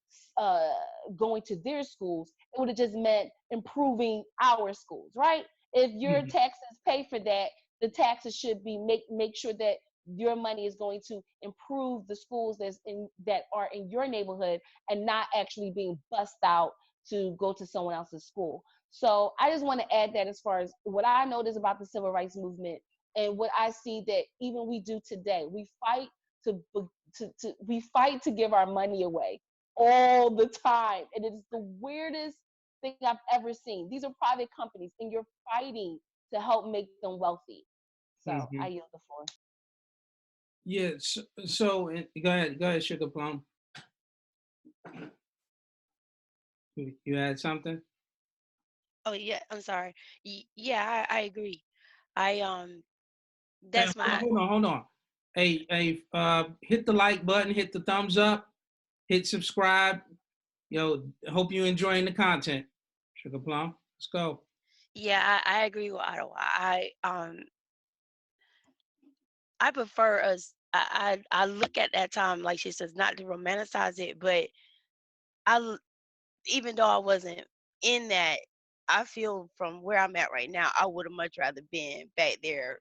going to their schools. It would have just meant improving our schools, right? If your Mhm. taxes pay for that, the taxes should be make sure that your money is going to improve the schools that are in your neighborhood and not actually being bussed out to go to someone else's school. So I just want to add that as far as what I notice about the civil rights movement and what I see that even we do today, we fight we fight to give our money away all the time, and it's the weirdest thing I've ever seen. These are private companies, and you're fighting to help make them wealthy. So I Mhm. yield the floor. Yeah. So go ahead, Sugar Plum. You had something? Oh yeah, I'm sorry. Yeah, I agree. I Hey, that's my hold on. Hey, hit the like button, hit the thumbs up, hit subscribe. Yo, hope you enjoying the content. Sugar Plum, let's go. yeah, I agree with Ottawa. I prefer us. I look at that time like she says, not to romanticize it, but even though I wasn't in that, I feel from where I'm at right now, I would have much rather been back there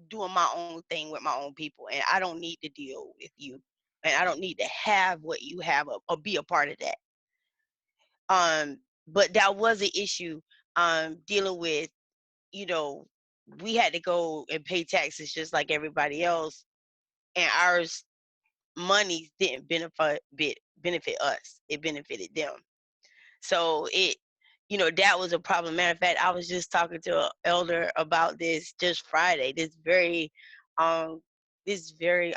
doing my own thing with my own people, and I don't need to deal with you, and I don't need to have what you have or be a part of that. Um, but that was an issue. Dealing with, you know, we had to go and pay taxes just like everybody else, and ours money didn't benefit us. It benefited them. So that was a problem. Matter of fact, I was just talking to an elder about this just Friday. Um, this very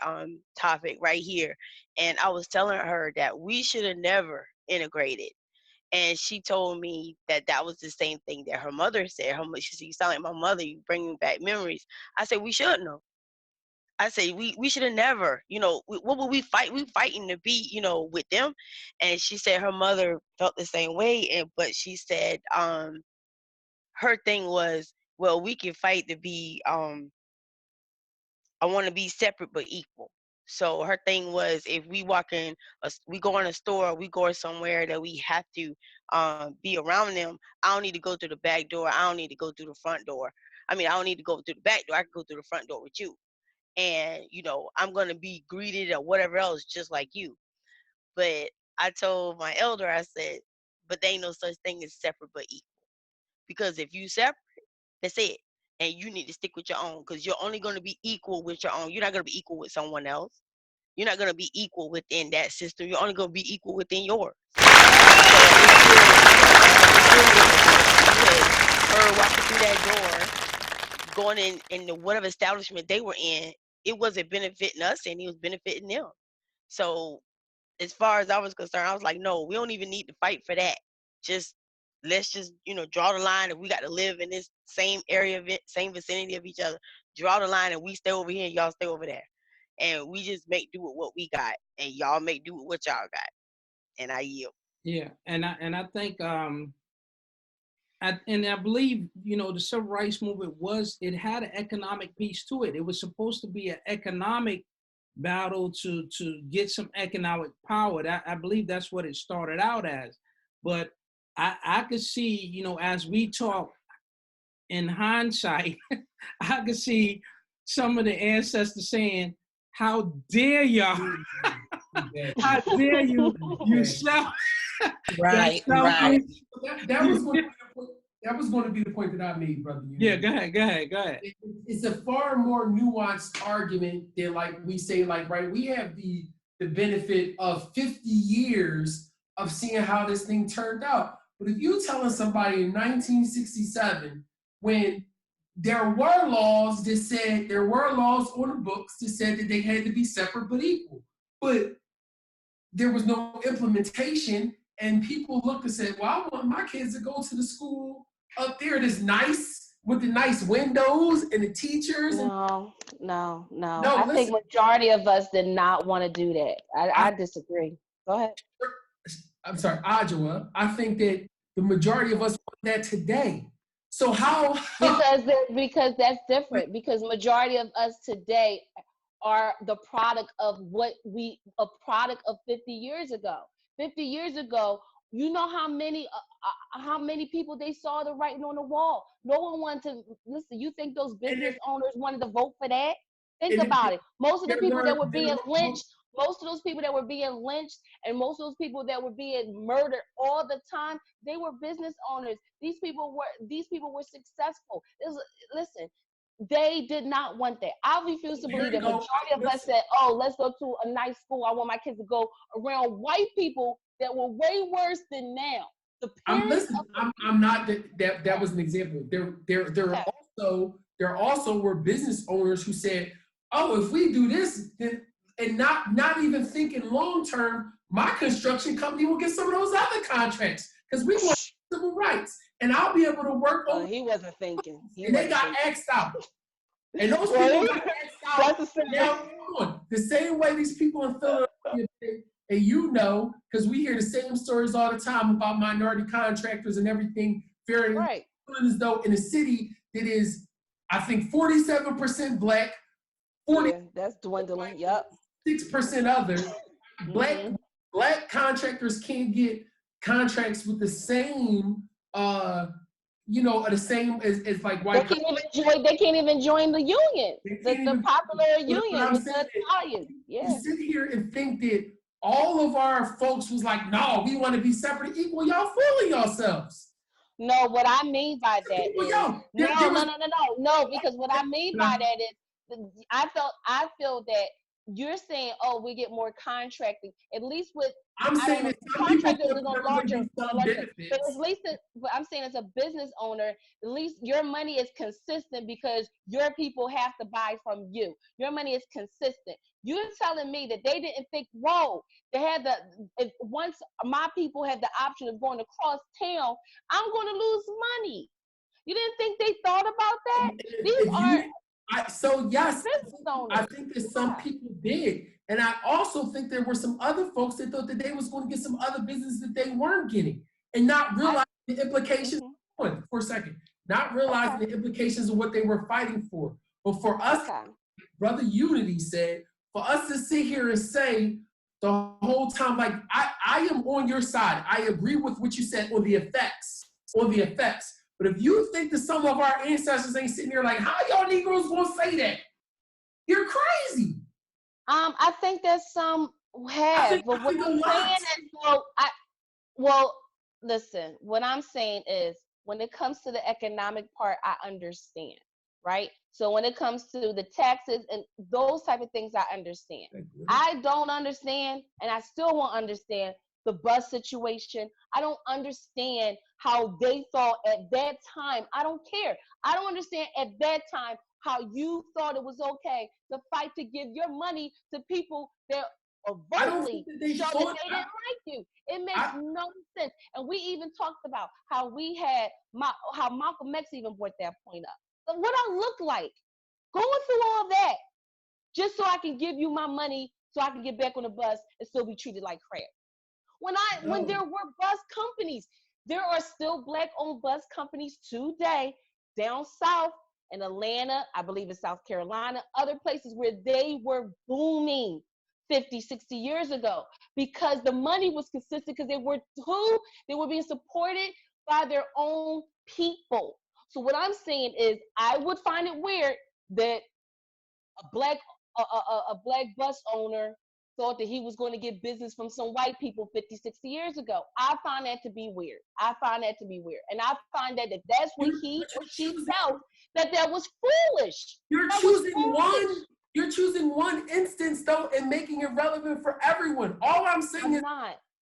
topic right here, and I was telling her that we should have never integrated. And she told me that that was the same thing that her mother said. She said, "You sound like my mother. You bringing back memories." I said, "We shouldn't have." I say we should have never, what would we fight? We fighting to be, with them. And she said her mother felt the same way. But she said, her thing was, well, we can fight to be, I want to be separate but equal. So her thing was, if we go in a store, we go somewhere that we have to be around them. I don't need to go through the back door. I don't need to go through the front door. I mean, I don't need to go through the back door. I can go through the front door with you, and I'm going to be greeted or whatever else just like you. But I told my elder, I said, but there ain't no such thing as separate but equal, because if you separate, that's it, and you need to stick with your own, because you're only going to be equal with your own. You're not going to be equal with someone else. You're not going to be equal within that system. You're only going to be equal within yours. So it still was her walking through that door, going in the whatever establishment they were in. It wasn't benefiting us, and it was benefiting them. So as far as I was concerned, I was like, no, we don't even need to fight for that. Just let's just draw the line. If we got to live in this same area of it, same vicinity of each other, draw the line, and we stay over here and y'all stay over there, and we just make do with what we got, and y'all make do with what y'all got. And I yield. Yeah, and I think I believe the civil rights movement it had an economic piece to it. It was supposed to be an economic battle to get some economic power. I believe that's what it started out as. But I could see, as we talk in hindsight, I could see some of the ancestors saying, "How dare y'all? How dare you sell that Right, right. selfish?" That was going to be the point. That was going to be the point that I made, brother. Yeah, go ahead. It's a far more nuanced argument than like we say, like, right, we have the benefit of 50 years of seeing how this thing turned out. But if you telling somebody in 1967, when there were laws on the books that said that they had to be separate but equal, but there was no implementation, and people looked and said, well, I want my kids to go to the school up there that's nice with the nice windows and the teachers. No. No, I think listen, majority of us did not want to do that. I, I disagree. Go ahead. I'm sorry, Ajwa, I think that the majority of us want that today. So how Because that's different. Because majority of us today are the product of a product of 50 years ago. 50 years ago, you know how many people they saw the writing on the wall. No one wanted to listen. You think those business owners wanted to vote for that? Think about it. Most of the people that were being lynched, most of those people that were being lynched, and most of those people that were being murdered all the time, they were business owners. These people were successful. Listen, they did not want that. I refuse to believe that majority of us said, "Oh, let's go to a nice school. I want my kids to go around white people that were way worse than now." The parents. I'm not that was an example. There also were business owners who said, "Oh, if we do this, then," and not even thinking long term, my construction company will get some of those other contracts because we want civil rights, and I'll be able to work on. He wasn't thinking. They got axed out. And those people got axed out. Now, come on. The same way these people in Philadelphia, and you know, because we hear the same stories all the time about minority contractors and everything, very right. As though in a city that is, I think, 47% black, 40 that's dwindling. Yep. 6% other. Black contractors can't get contracts with the same the same as like white. They can't even join the union, the popular union with the Italians. Yeah. You sit here and think that all of our folks was like, "No, we want to be separate and equal." Y'all fooling yourselves. No, what I mean by that is no, because what I mean by that is I feel that you're saying, "Oh, we get more contracting." At least with I'm saying that some contractors people is on larger, but at least I'm saying as a business owner, at least your money is consistent because your people have to buy from you. Your money is consistent. You're telling me that they didn't think, "Whoa, they had once my people had the option of going across town, I'm going to lose money." You didn't think they thought about that? Yes, I think that some people did. And I also think there were some other folks that thought that they was going to get some other business that they weren't getting and not realizing the implications. For a second, not realizing the implications of what they were fighting for. But for us, Brother Unity said, for us to sit here and say the whole time, like, I am on your side. I agree with what you said on the effects. But if you think that some of our ancestors ain't sitting here like, how y'all Negroes gonna say that? You're crazy. I think that some have, but what I'm saying is, listen, what I'm saying is, when it comes to the economic part, I understand, right? So when it comes to the taxes and those type of things, I understand. I don't understand, and I still won't understand the bus situation. I don't understand how they thought at that time. I don't care. I don't understand at that time how you thought it was okay to fight to give your money to people that overtly show that they didn't like you. It makes no sense. And we even talked about how we had how Malcolm X even brought that point up. But what I look like going through all that just so I can give you my money so I can get back on the bus and still be treated like crap. When there were bus companies, there are still black-owned bus companies today down south in Atlanta, I believe in South Carolina, other places where they were booming 50, 60 years ago because the money was consistent because they were being supported by their own people. So what I'm saying is I would find it weird that a black bus owner thought that he was going to get business from some white people 50, 60 years ago. I find that to be weird. And I find that that's what he or she felt that was foolish. You're choosing one instance though and making it relevant for everyone. All I'm saying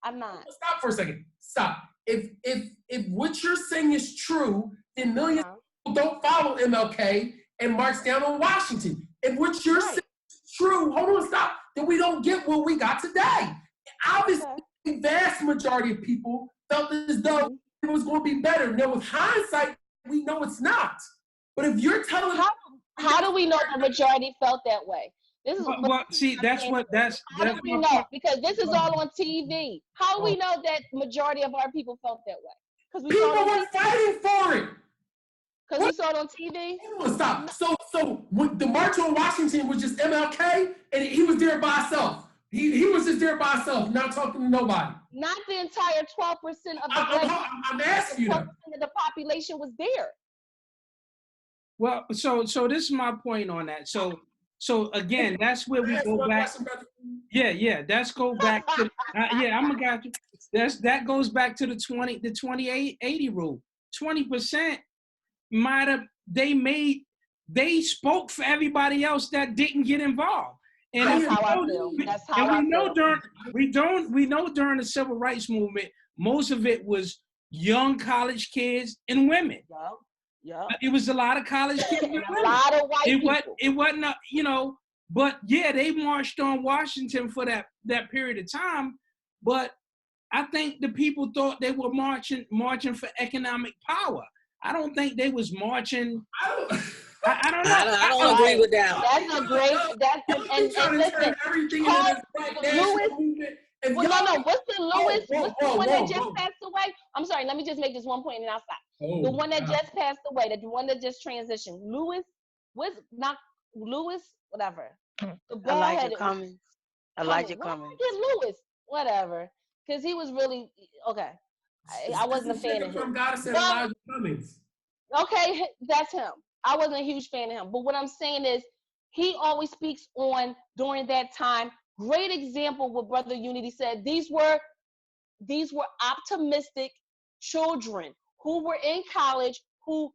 I'm not. Stop for a second. Stop. If what you're saying is true, then millions of people don't follow MLK and march down on Washington. If what you're saying is true, hold on, stop. Then we don't get what we got today. Obviously, the vast majority of people felt as though it was going to be better. Now, with hindsight, we know it's not. But if you're telling how do we know the majority felt that way? This is that's how do we know? Because this is all on TV. How do we know that majority of our people felt that way? Because people were fighting for it. Because he saw it on TV? Stop. So when the March on Washington was just MLK, and he was there by himself. He was just there by himself, not talking to nobody. Not the entire 12% of the I'm asking you. 12% of the population was there. Well, so this is my point on that. So again, that's where we go back. Yeah, that's go back to yeah, I'm gonna got you. That goes back to the 2880 rule. 20% might have they spoke for everybody else that didn't get involved. And that's how I feel. That's how I feel. We know during the civil rights movement, most of it was young college kids and women. Yeah. It was a lot of college kids and a lot of white people. It wasn't, but yeah, they marched on Washington for that period of time. But I think the people thought they were marching for economic power. I don't think they was marching. I don't know. I don't agree with that. That's a great. And listen, everything Lewis. Well, no. What's the Lewis? What's the one that just passed away? I'm sorry. Let me just make this one point and I'll stop. The one that just passed away, the one that just transitioned. Lewis, whatever. Elijah Cummings. Elijah Cummings. Lewis, whatever. Because he was really okay. I wasn't a fan of him. God said Elijah Cummings. Okay, that's him. I wasn't a huge fan of him. But what I'm saying is, he always speaks on during that time. Great example what Brother Unity said. These were optimistic children who were in college, who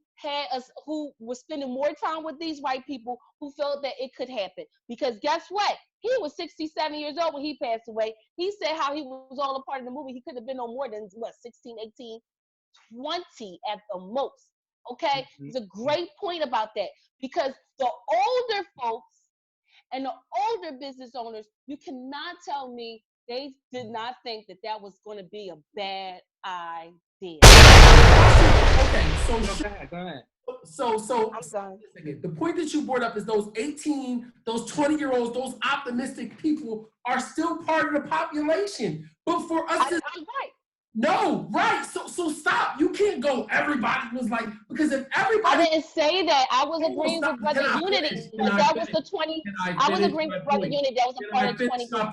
were spending more time with these white people, who felt that it could happen. Because guess what? He was 67 years old when he passed away. He said how he was all a part of the movie. He could have been no more than 16, 18, 20 at the most. Okay? It's a great point about that. Because the older folks and the older business owners, you cannot tell me they did not think that was going to be a bad idea. Okay, go ahead. So I'm sorry. The point that you brought up is those 18, those 20-year-olds, those optimistic people are still part of the population. But for us I'm right. No, right. So stop. You can't go, everybody was like, because if everybody. I didn't say that. I was agreeing with Brother Unity. That was the 20. I was agreeing with Brother Unity. That was a part of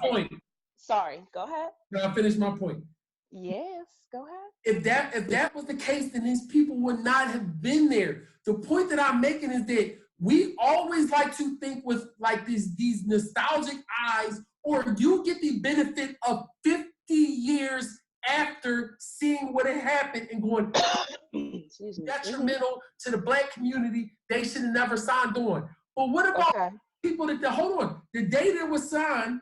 20%. Sorry. Go ahead. Can I finish my point? Yes. Go ahead. If that was the case, then these people would not have been there. The point that I'm making is that we always like to think with like these nostalgic eyes, or you get the benefit of 50 years after seeing what had happened and going detrimental to the Black community. They should have never signed on. But what about people that hold on? The day that was signed,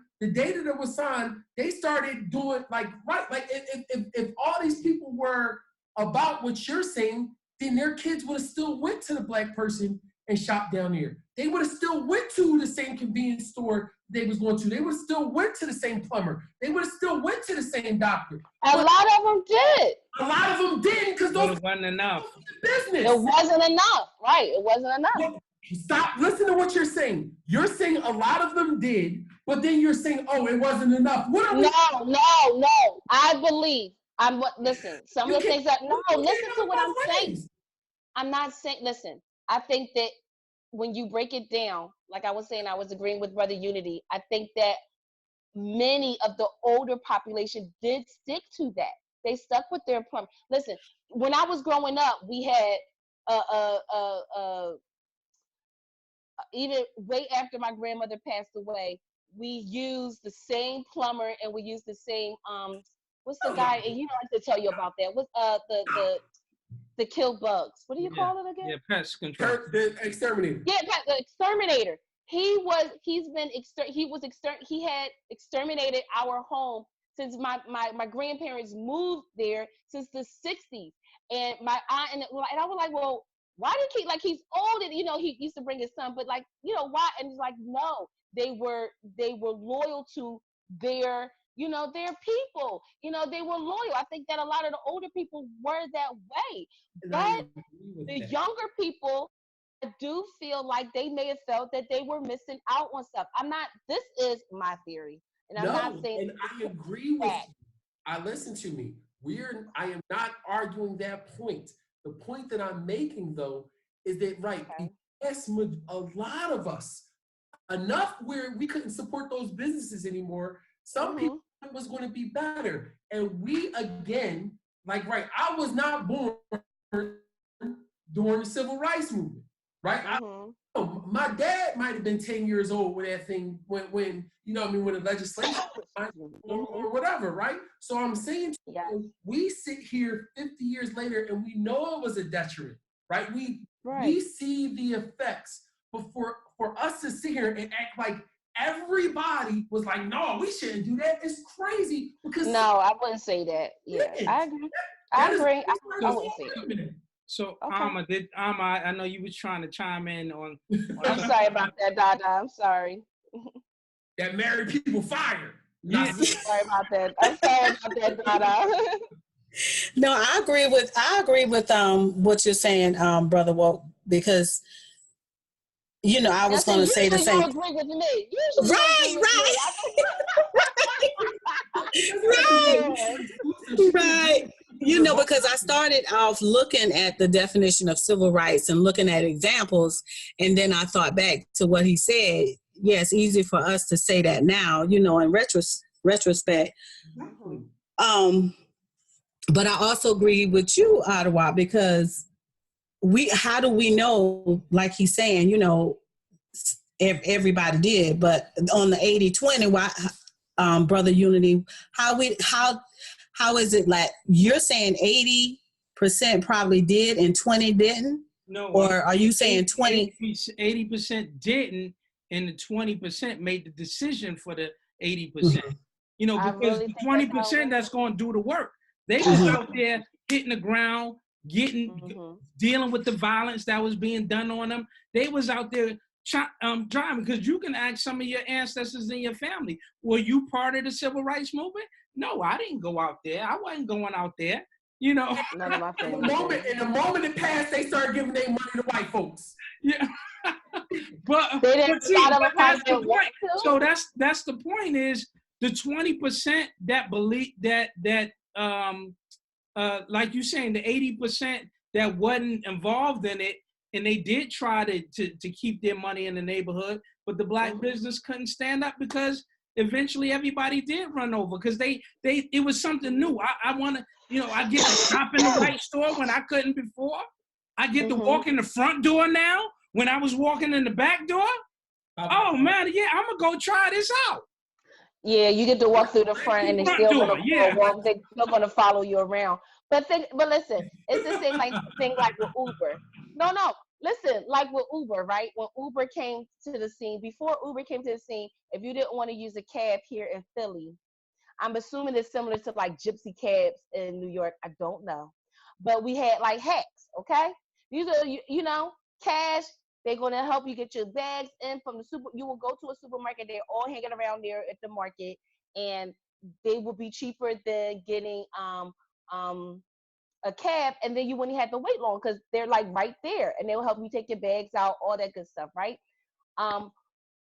they started doing if all these people were about what you're saying, then their kids would have still went to the Black person and shopped down there. They would have still went to the same convenience store they was going to. They would have still went to the same plumber. They would have still went to the same doctor. A lot of them did. A lot of them didn't because those wasn't enough. Business. It wasn't enough. Right. It wasn't enough. Stop. Listen to what you're saying. You're saying a lot of them did, but then you're saying, oh, it wasn't enough. What are we? No. I believe. Listen. Some of the things that listen to what I'm saying. I'm not saying. Listen. I think that when you break it down, like I was saying, I was agreeing with Brother Unity. I think that many of the older population did stick to that. They stuck with their plumber. Listen, when I was growing up, we had even way after my grandmother passed away, we used the same plumber and we used the same what's the guy? And you know, I have to tell you about that. What's the kill bugs? What do you call it again? Yeah, pest control. The exterminator. Yeah, the exterminator. He had exterminated our home since my grandparents moved there since the 60s. And my aunt and I was like, well, why did he's old and he used to bring his son, but why? And he's like, no, they were loyal to their their people. They were loyal. I think that a lot of the older people were that way. But the younger people, I do feel like they may have felt that they were missing out on stuff. This is my theory. And I'm not saying. And I agree with you. Listen to me. I am not arguing that point. The point that I'm making, though, is that right? Okay. Yes, a lot of us, enough where we couldn't support those businesses anymore. Some people thought it was going to be better. And we, again, like, right, I was not born during the civil rights movement, right? My dad might have been 10 years old when that thing, when you know what I mean, when the legislation or whatever, right? So I'm saying we sit here 50 years later and we know it was a detriment, right? We see the effects, but for us to sit here and act like everybody was like, no, we shouldn't do that. It's crazy because no, I wouldn't say that. Yeah, I agree. I agree. I wouldn't say that. So, Okay. I know you was trying to chime in on I'm sorry about that, Dada. I'm sorry. that married people fired. Yeah. Sorry about that. I'm sorry about that, Dada. No, I agree with what you're saying, Brother Walt, because I was going to say the same. You agree with me. Usually Right. Because I started off looking at the definition of civil rights and looking at examples, and then I thought back to what he said. Yeah, it's easy for us to say that now, in retrospect. But I also agree with you, Ottawa, because how do we know, like he's saying, everybody did, but on the 80-20, why, Brother Unity, how is it like you're saying 80% probably did and 20 didn't? No. Or are you saying 80% didn't and the 20% made the decision for the 80%? Because the 20% that's going to do the work. They was out there hitting the ground, dealing with the violence that was being done on them. They was out there driving, because you can ask some of your ancestors in your family, were you part of the civil rights movement? No, I didn't go out there. I wasn't going out there. None of my family. In the moment it passed, they started giving their money to white folks. Yeah. but see, that's the point. So that's the point, is the 20% that believe that like you saying, the 80% that wasn't involved in it, and they did try to keep their money in the neighborhood, but the black business couldn't stand up, because eventually everybody did run over, because it was something new. I want to, I get to shop in the right store when I couldn't before. I get to walk in the front door now when I was walking in the back door. Oh man, yeah, I'm gonna go try this out. Yeah, you get to walk through the front, and they're still gonna follow you around. But listen, it's the same thing like with Uber. No, listen, like with Uber, right? When Uber came to the scene, before Uber came to the scene, if you didn't want to use a cab here in Philly, I'm assuming it's similar to like gypsy cabs in New York. I don't know, but we had like hacks. Okay, these are cash. They're going to help you get your bags in from the super. You will go to a supermarket. They're all hanging around there at the market, and they will be cheaper than getting a cab. And then you wouldn't have to wait long, because they're like right there, and they'll help you take your bags out, all that good stuff, right?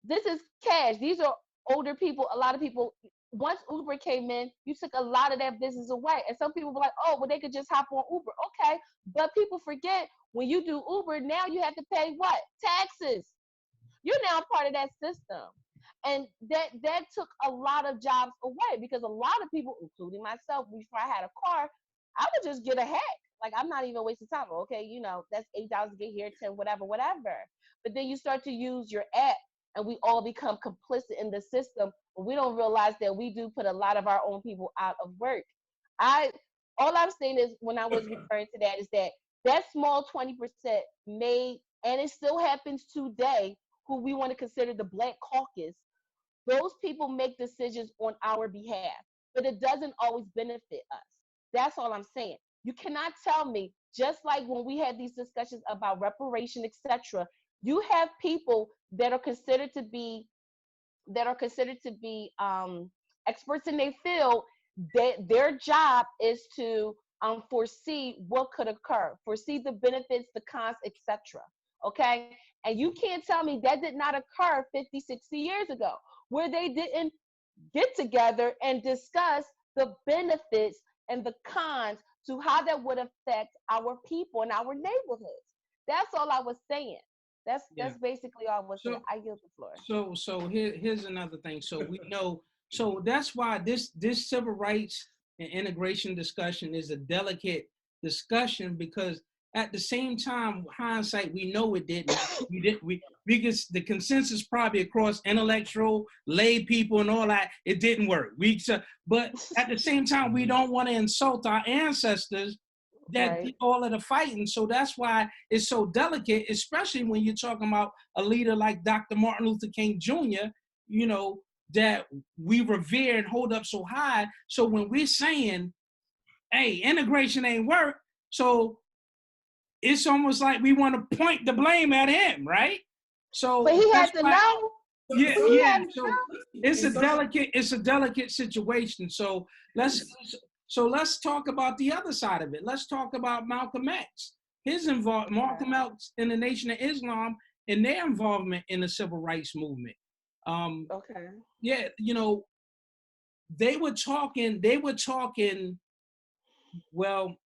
This is cash. These are older people. A lot of people. Once Uber came in, you took a lot of that business away. And some people were like, oh, well, they could just hop on Uber. Okay. But people forget, when you do Uber, now you have to pay what? Taxes. You're now part of that system. And that took a lot of jobs away, because a lot of people, including myself, before I had a car, I would just get a hack. Like, I'm not even wasting time. Okay, that's $8 to get here, 10, whatever. But then you start to use your app, and we all become complicit in the system. But we don't realize that we do put a lot of our own people out of work. All I'm saying is, when I was referring to that, is that small 20% made, and it still happens today, who we want to consider the Black Caucus, those people make decisions on our behalf, but it doesn't always benefit us. That's all I'm saying. You cannot tell me, just like when we had these discussions about reparation, etc., you have people that are considered to be experts in their field. That their job is to foresee what could occur, foresee the benefits, the cons, etc. Okay, and you can't tell me that did not occur 50, 60 years ago, where they didn't get together and discuss the benefits and the cons to how that would affect our people and our neighborhoods. That's all I was saying. That's Yeah. basically all I was saying. So I yield the floor. so here's another thing. So we know. So that's why this civil rights and integration discussion is a delicate discussion, because at the same time, hindsight, we know it didn't. We did we because the consensus probably across intellectual, lay people, and all that, it didn't work. But at the same time, we don't want to insult our ancestors that Right. did all of the fighting. So that's why it's so delicate, especially when you're talking about a leader like Dr. Martin Luther King Jr., you know, that we revere and hold up so high. So when we're saying, hey, integration ain't work, so it's almost like we want to point the blame at him, right? So But he had that's to why, know. yeah, But he yeah. had to So know. it's a delicate situation. So let's talk about the other side of it. Let's talk about Malcolm X. Malcolm X in the Nation of Islam and their involvement in the civil rights movement. Okay. Yeah, you know, they were talking. Well,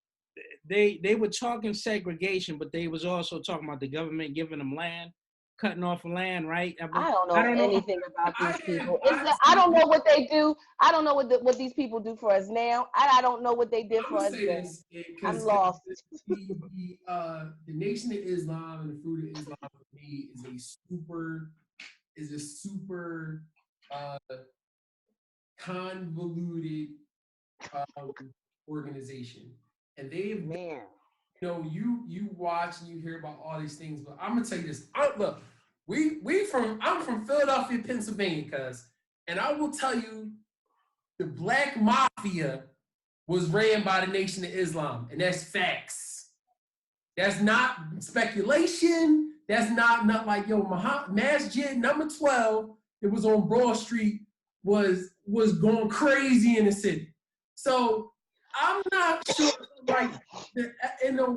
they were talking segregation, but they was also talking about the government giving them land, cutting off land, right? I don't I know don't know. anything about these people. I I don't know what they do. I don't know what these people do for us now. I don't know what they did I'm for gonna us say then. this I'm because lost. the Nation of Islam and the Fruit of Islam for me is a super uh, convoluted um, organization, and they've Man. you watch and you hear about all these things, but I'm gonna tell you this. Look, I'm from Philadelphia, Pennsylvania, and I will tell you, the Black Mafia was ran by the Nation of Islam, and that's facts. That's not speculation. That's not like Masjid number 12 that was on Broad Street was going crazy in the city. So I'm not sure, like,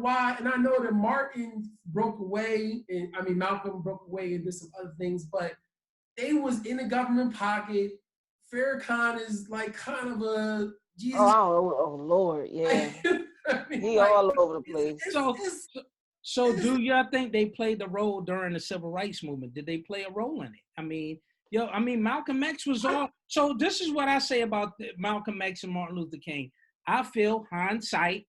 why. And I know that Martin broke away, and I mean Malcolm broke away and did some other things, but they was in the government pocket. Farrakhan is like kind of a Jesus. Oh Lord, yeah. I mean, He like, all over the place. So do y'all think they played the role during the civil rights movement? Did they play a role in it? I mean, Malcolm X was all. So this is what I say about Malcolm X and Martin Luther King. I feel hindsight,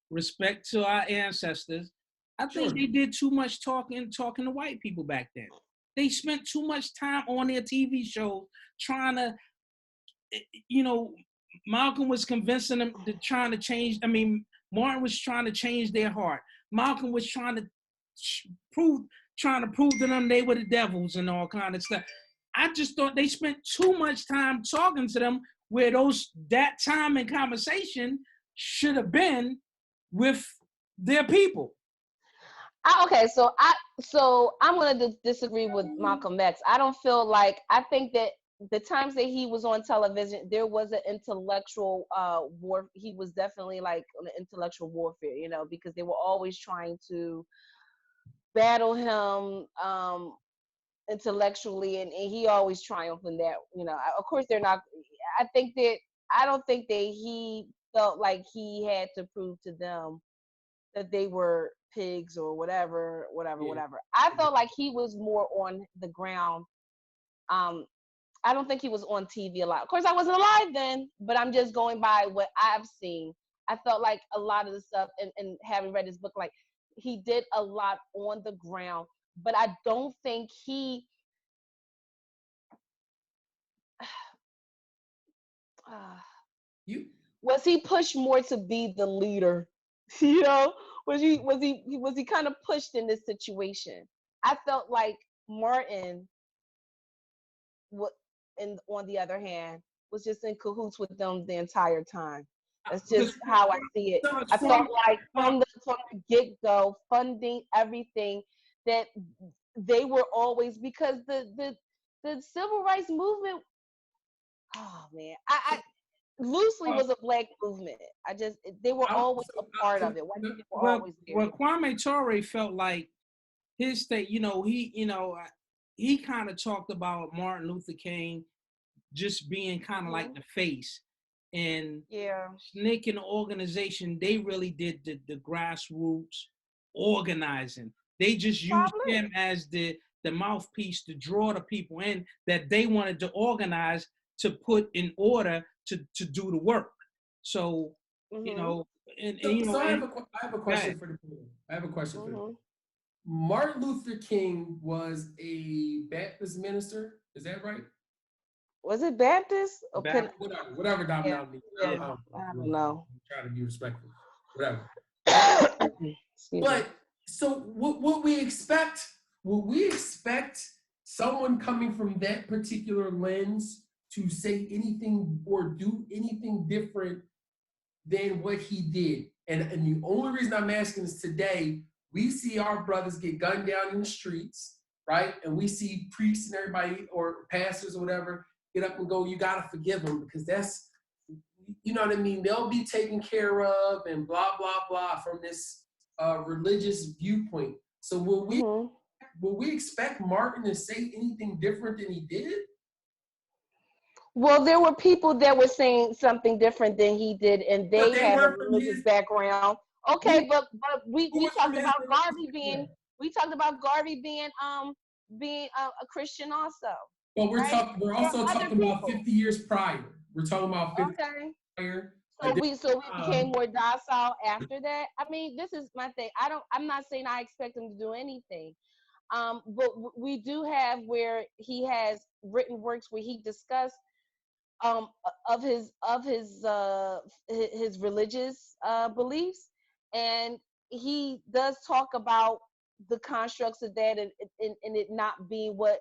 respect to our ancestors. I think they did too much talking to white people back then. They spent too much time on their TV shows trying to, Malcolm was convincing them to trying to change. I mean, Martin was trying to change their heart. Malcolm was trying to prove to them they were the devils and all kind of stuff. I just thought they spent too much time talking to them, where that time and conversation should have been with their people. Okay, so I'm gonna disagree with Malcolm X. I don't feel like I think that the times that he was on television, there was an intellectual war. He was definitely like on an intellectual warfare, because they were always trying to battle him intellectually, and he always triumphed in that. Of course, they're not. I don't think that he felt like he had to prove to them that they were pigs or whatever. I felt like he was more on the ground. I don't think he was on TV a lot. Of course, I wasn't alive then, but I'm just going by what I've seen. I felt like a lot of the stuff, and having read his book, like he did a lot on the ground, but I don't think he. You Was he pushed more to be the leader? Was he kind of pushed in this situation? I felt like Martin, and on the other hand, was just in cahoots with them the entire time. That's just how I see it. I felt like from the get-go, funding everything, that they were always, because the civil rights movement. Oh man, I loosely was a black movement. They were always a part of it. White people were always there. Well, Kwame Ture felt like his state, he kind of talked about Martin Luther King just being kind of like the face, and yeah, Nick and the organization, they really did the grassroots organizing. They just used him as the mouthpiece to draw the people in that they wanted to organize to put in order to do the work. So, you know, I have a question for the people. I have a question for the people. Martin Luther King was a Baptist minister. Is that right? Was it Baptist? Whatever denomination. I don't know. I'm trying to be respectful. Whatever. But so what we expect? Will we expect someone coming from that particular lens to say anything or do anything different than what he did? And the only reason I'm asking is today, we see our brothers get gunned down in the streets, right? And we see priests and everybody or pastors or whatever get up and go, you got to forgive them because that's, you know what I mean? They'll be taken care of and blah, blah, blah from this religious viewpoint. So will we expect Martin to say anything different than he did? Well, there were people that were saying something different than he did, and they have a religious background. Okay, but we talked about Garvey being a Christian also. But we're also talking about 50 years prior. We're talking about 50 years prior. So we became more docile after that. I mean, this is my thing. I'm not saying I expect him to do anything. But we do have where he has written works where he discussed of his religious beliefs, and he does talk about the constructs of that and it not being what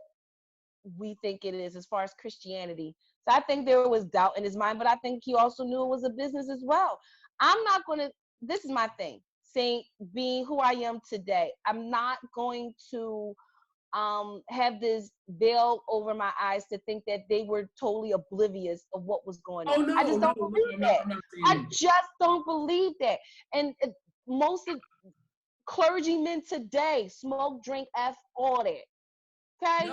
we think it is as far as Christianity. So I think there was doubt in his mind, but I think he also knew it was a business as well. I'm not going to, this is my thing, saying being who I am today, I'm not going to have this veil over my eyes to think that they were totally oblivious of what was going on. I just don't believe that. I just don't believe that. And most of clergymen today smoke, drink, F, all that. Okay?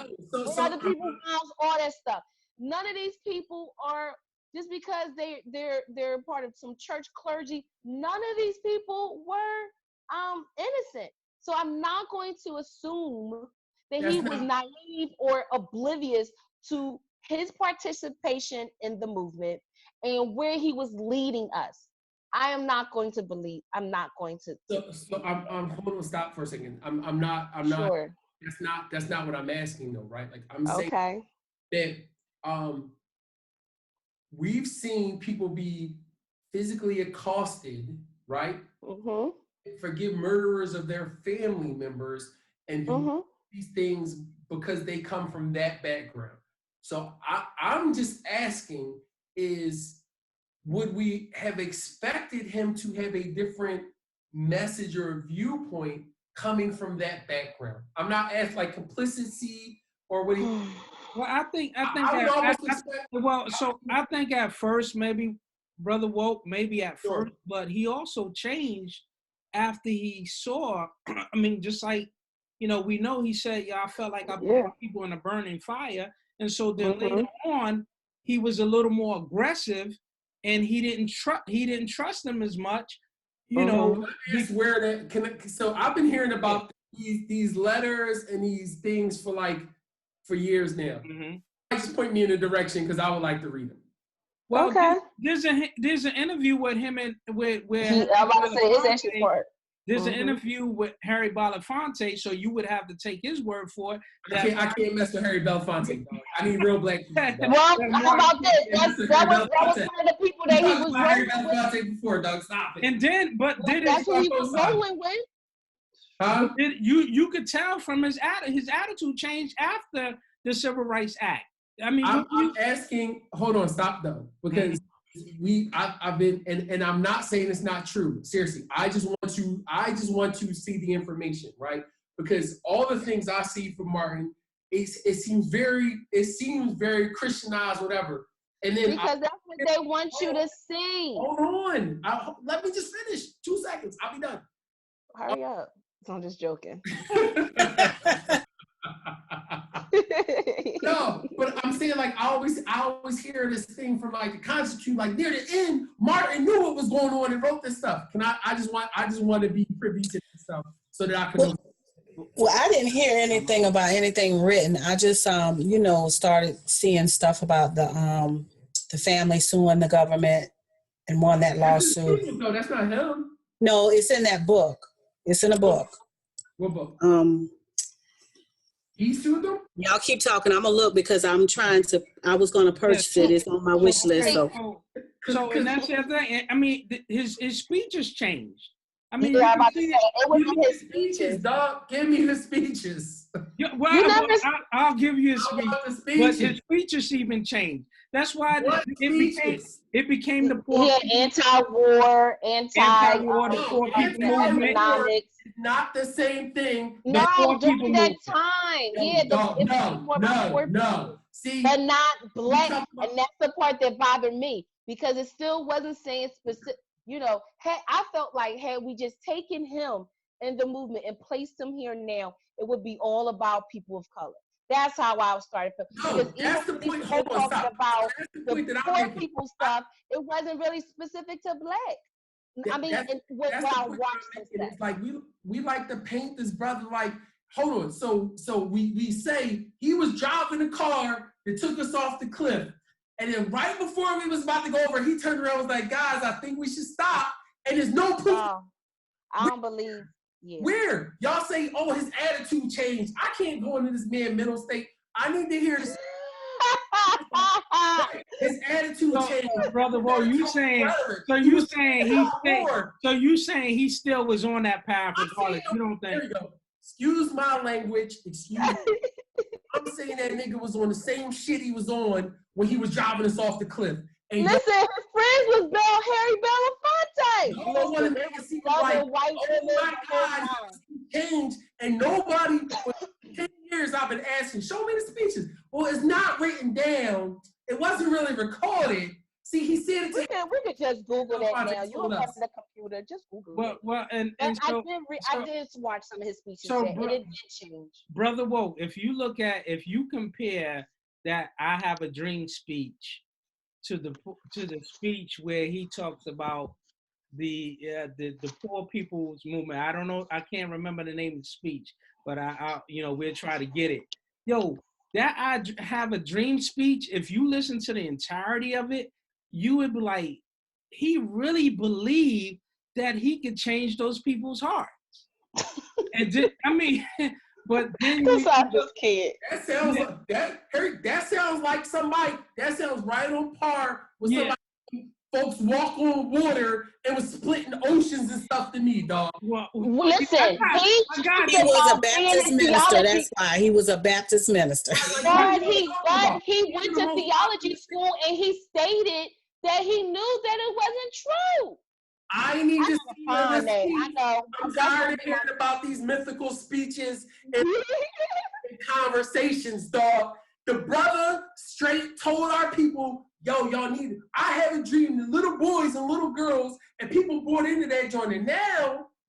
Other people's mouths, all that stuff. None of these people are, just because they're part of some church clergy, none of these people were innocent. So I'm not going to assume that he was naive or oblivious to his participation in the movement and where he was leading us. I am not going to believe. I'm not going to. So I'm hold on, stop for a second. I'm not. Sure. That's not what I'm asking though, right? Like I'm saying that we've seen people be physically accosted, right? Mm-hmm. Forgive murderers of their family members and do these things because they come from that background. So I'm just asking is, would we have expected him to have a different message or viewpoint coming from that background? I'm not asking like complicity or what he. Well, I think at first maybe Brother Woke maybe at first, but he also changed after he saw. I mean, just like we know he said, "Yeah, I felt like I put people in a burning fire," and so then later on he was a little more aggressive, and he didn't trust them as much. So I've been hearing about these letters and these things for years now. Just point me in a direction because I would like to read them. Well, there's an interview with him and where I'm about to say it's actually part. There's an interview with Harry Belafonte, so you would have to take his word for it. I can't mess with Harry Belafonte. I need real black people. Well, how about this? That was one of the people that he was Harry Belafonte before, dog. Stop it. And then, that's who he was rolling with. Huh? You could tell from his attitude changed after the Civil Rights Act. I mean, I'm asking. Hold on, stop though, because I've been, and I'm not saying it's not true. Seriously, I just want to see the information, right? Because all the things I see from Martin, it seems very Christianized, whatever. And then because that's what they want you to see. Hold on, let me just finish. 2 seconds, I'll be done. Hurry up! I'm just joking. No, but I'm saying like I always hear this thing from like the Constitution, like near the end, Martin knew what was going on and wrote this stuff. I just want to be privy to this stuff. so that I can know. Well, I didn't hear anything about anything written. I just, started seeing stuff about the family suing the government and won that lawsuit. No, that's not him. No, it's in that book. It's in a book. What book? He sued them? Y'all keep talking. I'm gonna look because I was gonna purchase it. It's on my wish list. So and that's the other thing. I mean, his speech has changed. I mean, yeah, I'm about to say, it wasn't his speeches, dog. Give me his speeches. Yeah, well, I'll give you his speech, but his speeches even changed. That's why it became the poor. Yeah, anti-war, anti-war, the poor people movement. Not the same thing. No, during that time, no. See, but not black, and that's the part that bothered me because it still wasn't saying specific. You know, I felt like had we just taken him in the movement and placed him here now, it would be all about people of color. That's how I started. No, that's the point. Hold on, stop. About the poor people stuff, it wasn't really specific to black. I mean, what I watched it's like we like to paint this brother like, hold on. So we say he was driving a car that took us off the cliff. And then right before we was about to go over, he turned around and was like, guys, I think we should stop. And there's no proof. I don't believe. Yeah. Where? Y'all say, oh, his attitude changed. I can't go into this man's mental state. I need to hear this. His attitude changed. Brother, well, you saying he still was on that path regardless. You don't think? There you go. Excuse my language. Excuse me. I'm saying that nigga was on the same shit he was on when he was driving us off the cliff. And listen, his friends was Harry Belafonte. No one wanted to make it seem like, oh my God, he changed. And nobody, for 10 years I've been asking, show me the speeches. Well, it's not written down. It wasn't really recorded. See, he said it. We could just Google that now. You don't have the computer. Just Google it. Well, and so, I did watch some of his speeches, and it did change. Brother Woe, if you compare that I Have a Dream speech to the speech where he talks about the poor people's movement. I don't know. I can't remember the name of the speech, but we'll try to get it. Yo, that I Have a Dream speech, if you listen to the entirety of it, you would be like, he really believed that he could change those people's hearts. But then I just can't. That sounds like that sounds like somebody. That sounds right on par with somebody. Folks walk on water and was splitting oceans and stuff to me, dog. Well, listen, he was a Baptist minister. That's why he was a Baptist minister. But he went to theology school and he stated that he knew that it wasn't true. I need to see I know. I'm tired of hearing about these mythical speeches and conversations, dog. The brother straight told our people, yo, y'all need it. I have a dream that little boys and little girls and people bought into that joint. And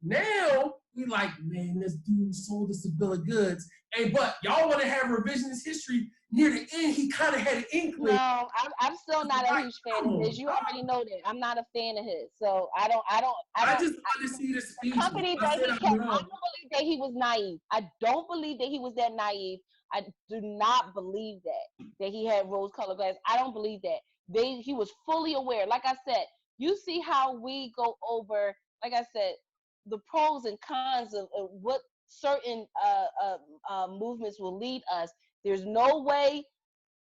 now we like, man, this dude sold us a bill of goods. Hey, but y'all want to have revisionist history near the end. He kind of had an inkling. No, I'm still not a huge fan of his. You already know that. I'm not a fan of his. So I just want to see the speech. I don't believe that he was naive. I don't believe that he was that naive. I do not believe that he had rose-colored glasses. I don't believe that. He was fully aware. Like I said, you see how we go over, like I said, the pros and cons of what certain movements will lead us. There's no way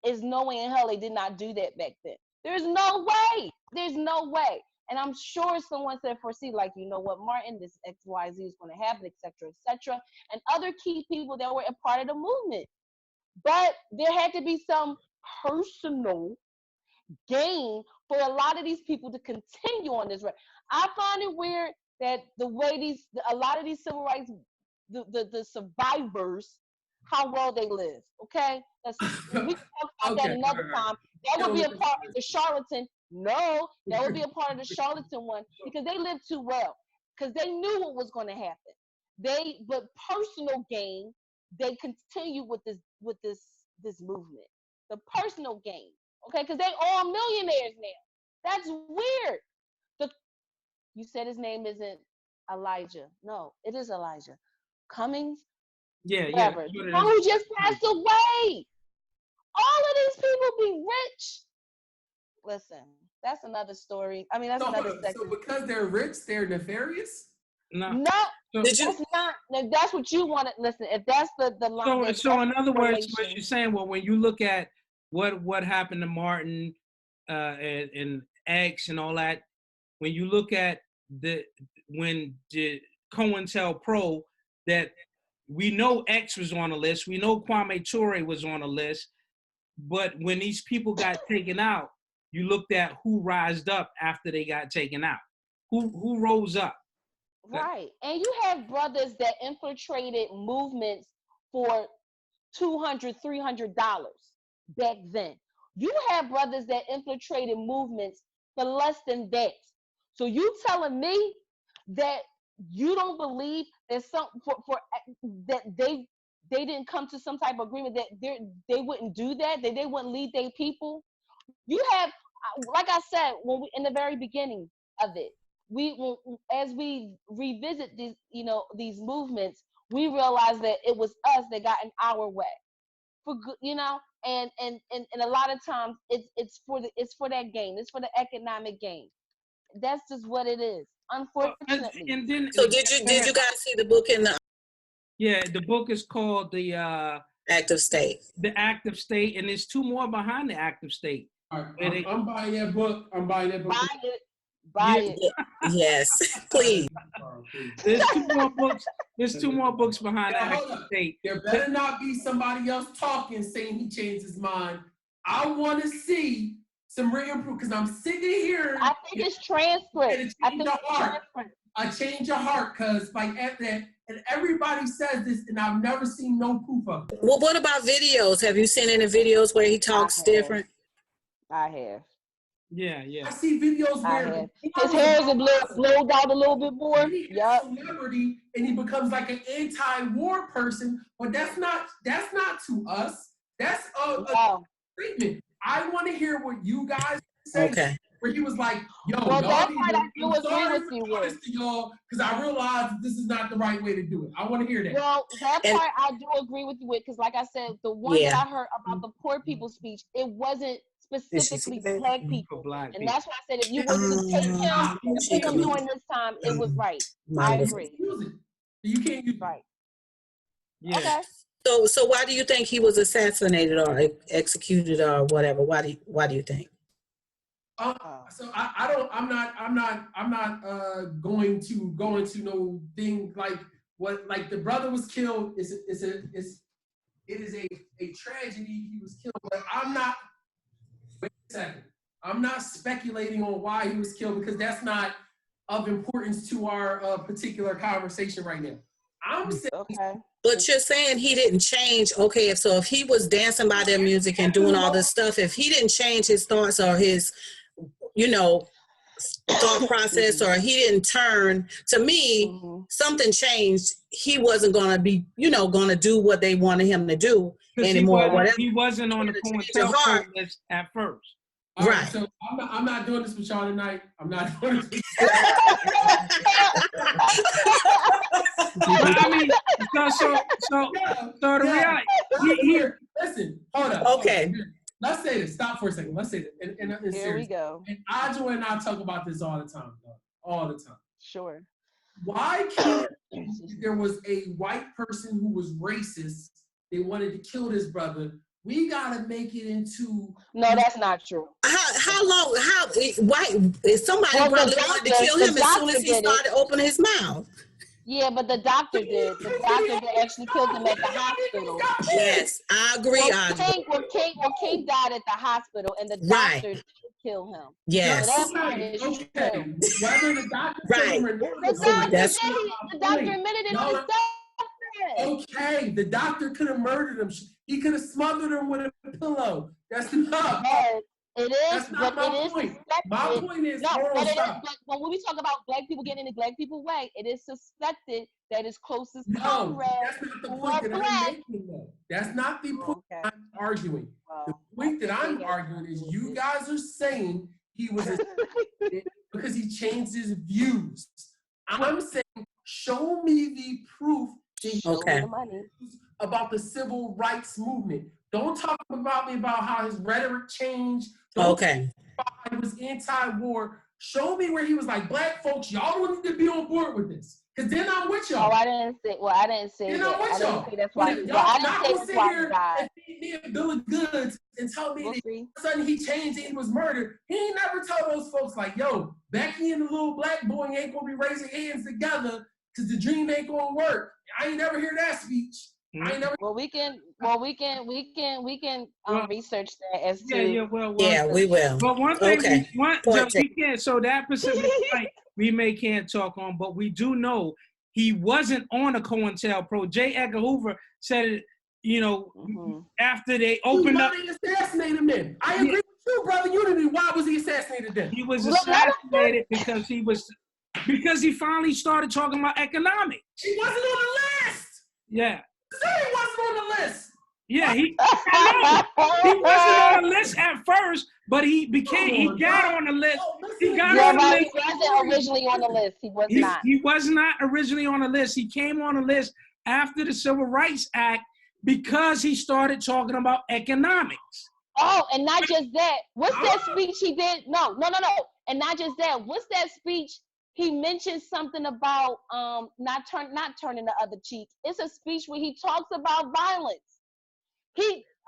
in hell they did not do that back then. There's no way. And I'm sure someone said foresee, like, you know what, Martin, this XYZ is going to happen, etc., and other key people that were a part of the movement. But there had to be some personal gain for a lot of these people to continue on this road. I find it weird that the way a lot of these civil rights, the survivors, how well they live. Okay, we can talk about that another time. That would be a part of the charlatan. No, that would be a part of the charlatan one because they lived too well because they knew what was going to happen. But personal gain, they continue with this movement. The personal gain, okay, because they all millionaires now. That's weird. You said his name isn't Elijah. No, it is Elijah. Cummings, Yeah, whatever. that's what The it one is. who just passed away. All of these people be rich. Listen, that's another story. I mean, that's another So section. because they're rich, they're nefarious? No. No, So, Did you? that's not. If that's what you want to listen. If that's the line. so in other words, what correlation. you're saying, well, when you look at what happened to Martin and X and all that, when you look at when the COINTELPRO, that we know X was on the list, we know Kwame Ture was on the list, but when these people got taken out, you looked at who rised up after they got taken out. Who rose up? Right. And you have brothers that infiltrated movements for $200, $300 back then. You have brothers that infiltrated movements for less than that. So you telling me that you don't believe that that they didn't come to some type of agreement that they wouldn't do that they wouldn't lead their people? You have, like I said, when we in the very beginning of it, as we revisit these, these movements, we realize that it was us that got in our way, for good, and a lot of times it's for that gain. It's for the economic gain. That's just what it is, unfortunately. And then, So did you guys see the book in the yeah, the book is called the Active State? Active State, and there's two more behind the Active State. All right, I'm buying that book. I'm buying that book. Buy it. Yes, please. There's two more books. There's two more books behind the Active State. There better not be somebody else talking saying he changed his mind. I want to see some written proof because I'm sitting here. I think it's transcript. I change your heart because and everybody says this, and I've never seen no proof of it. Well, what about videos? Have you seen any videos where he talks different? I have. Yeah. I see videos where his hair is blowed out a little bit more. Yep. Celebrity, and he becomes like an anti-war person, but that's not to us. That's a treatment. I want to hear what you guys say. Okay. Where he was like, "Yo, well, y'all that's need what to, I do agree with you with, y'all, because I realize this is not the right way to do it." I want to hear that. Well, that part I do agree with you with, because, like I said, the one that I heard about the poor people speech, it wasn't specifically black people, and that's why I said if you were to take him and put him during this time, it was right. I agree. You can't use right. Yeah. Okay. So why do you think he was assassinated or executed or whatever? Why do you think? So I'm not going to go into no thing like what, like the brother was killed. It is a tragedy. He was killed, but I'm not. Wait a second. I'm not speculating on why he was killed because that's not of importance to our particular conversation right now. I'm saying. Okay. But you're saying he didn't change. Okay, so if he was dancing by their music and doing all this stuff, if he didn't change his thoughts or his, thought process, or he didn't turn, to me, something changed. He wasn't going to be, going to do what they wanted him to do anymore. He wasn't on the COINTELPRO list at first. Right. So I'm not doing this with y'all tonight. I'm not doing this. I mean, so the reality. Listen, hold up. Okay. Let's say this. Stop for a second. Let's say this. And Here we go. And Ajo and I talk about this all the time, dog. All the time. Sure. Why can't there was a white person who was racist? They wanted to kill this brother. We gotta make it into. No, that's not true. How long? Why? Somebody probably wanted to kill him as soon as he started opening his mouth. Yeah, but the doctor did. The doctor that actually killed him at the hospital. Yes, I agree. King died at the hospital, and the doctor did kill him. Yes. So that part is true. Whether the doctor right. The doctor admitted it himself. Okay, the doctor could have murdered him. He could have smothered him with a pillow. That's not. Yes, it is. That's not my point. My point is, but when we talk about black people getting in the black people way, it is suspected that his closest comrade was black. That's not the point I'm arguing. The point that I'm arguing is you guys are saying he was because he changed his views. I'm saying, show me the proof Show me Okay. the money. About the civil rights movement. Don't talk about me about how his rhetoric changed. Don't Okay. talk about how he was anti-war. Show me where he was like, black folks, y'all don't need to be on board with this. Because then I'm with y'all. Oh, I didn't say. Well, I didn't say Then that. I'm with I didn't y'all. say that's But why. if Well, y'all I not didn't say gonna that's sit why he here died. and feed me a bill of goods and tell me We'll that see. sudden he changed and he was murdered, he ain't never told those folks like, yo, Becky and the little black boy ain't gonna be raising hands together because the dream ain't gonna work. I ain't never hear that speech. I ain't never. Well, we can Well, research that as to. Yeah, well, Yeah, we will. But one thing, Okay. we can't. So that Pacific fight we can't talk on, but we do know he wasn't on a COINTELPRO. J. Edgar Hoover said it. You know, after they opened up, Why they assassinated him? I agree with you, brother Unity. Why was he assassinated then? he was assassinated because he finally started talking about economics. He wasn't on the list. Yeah. Say he wasn't on the list. Yeah, he wasn't on the list at first, but he got on the list. He got on the list. He wasn't originally on the list. He was not. He was not originally on the list. He came on the list after the Civil Rights Act because he started talking about economics. Oh, and not just that. What's that speech he did? No. And not just that. What's that speech? He mentioned something about not turning the other cheek. It's a speech where he talks about violence.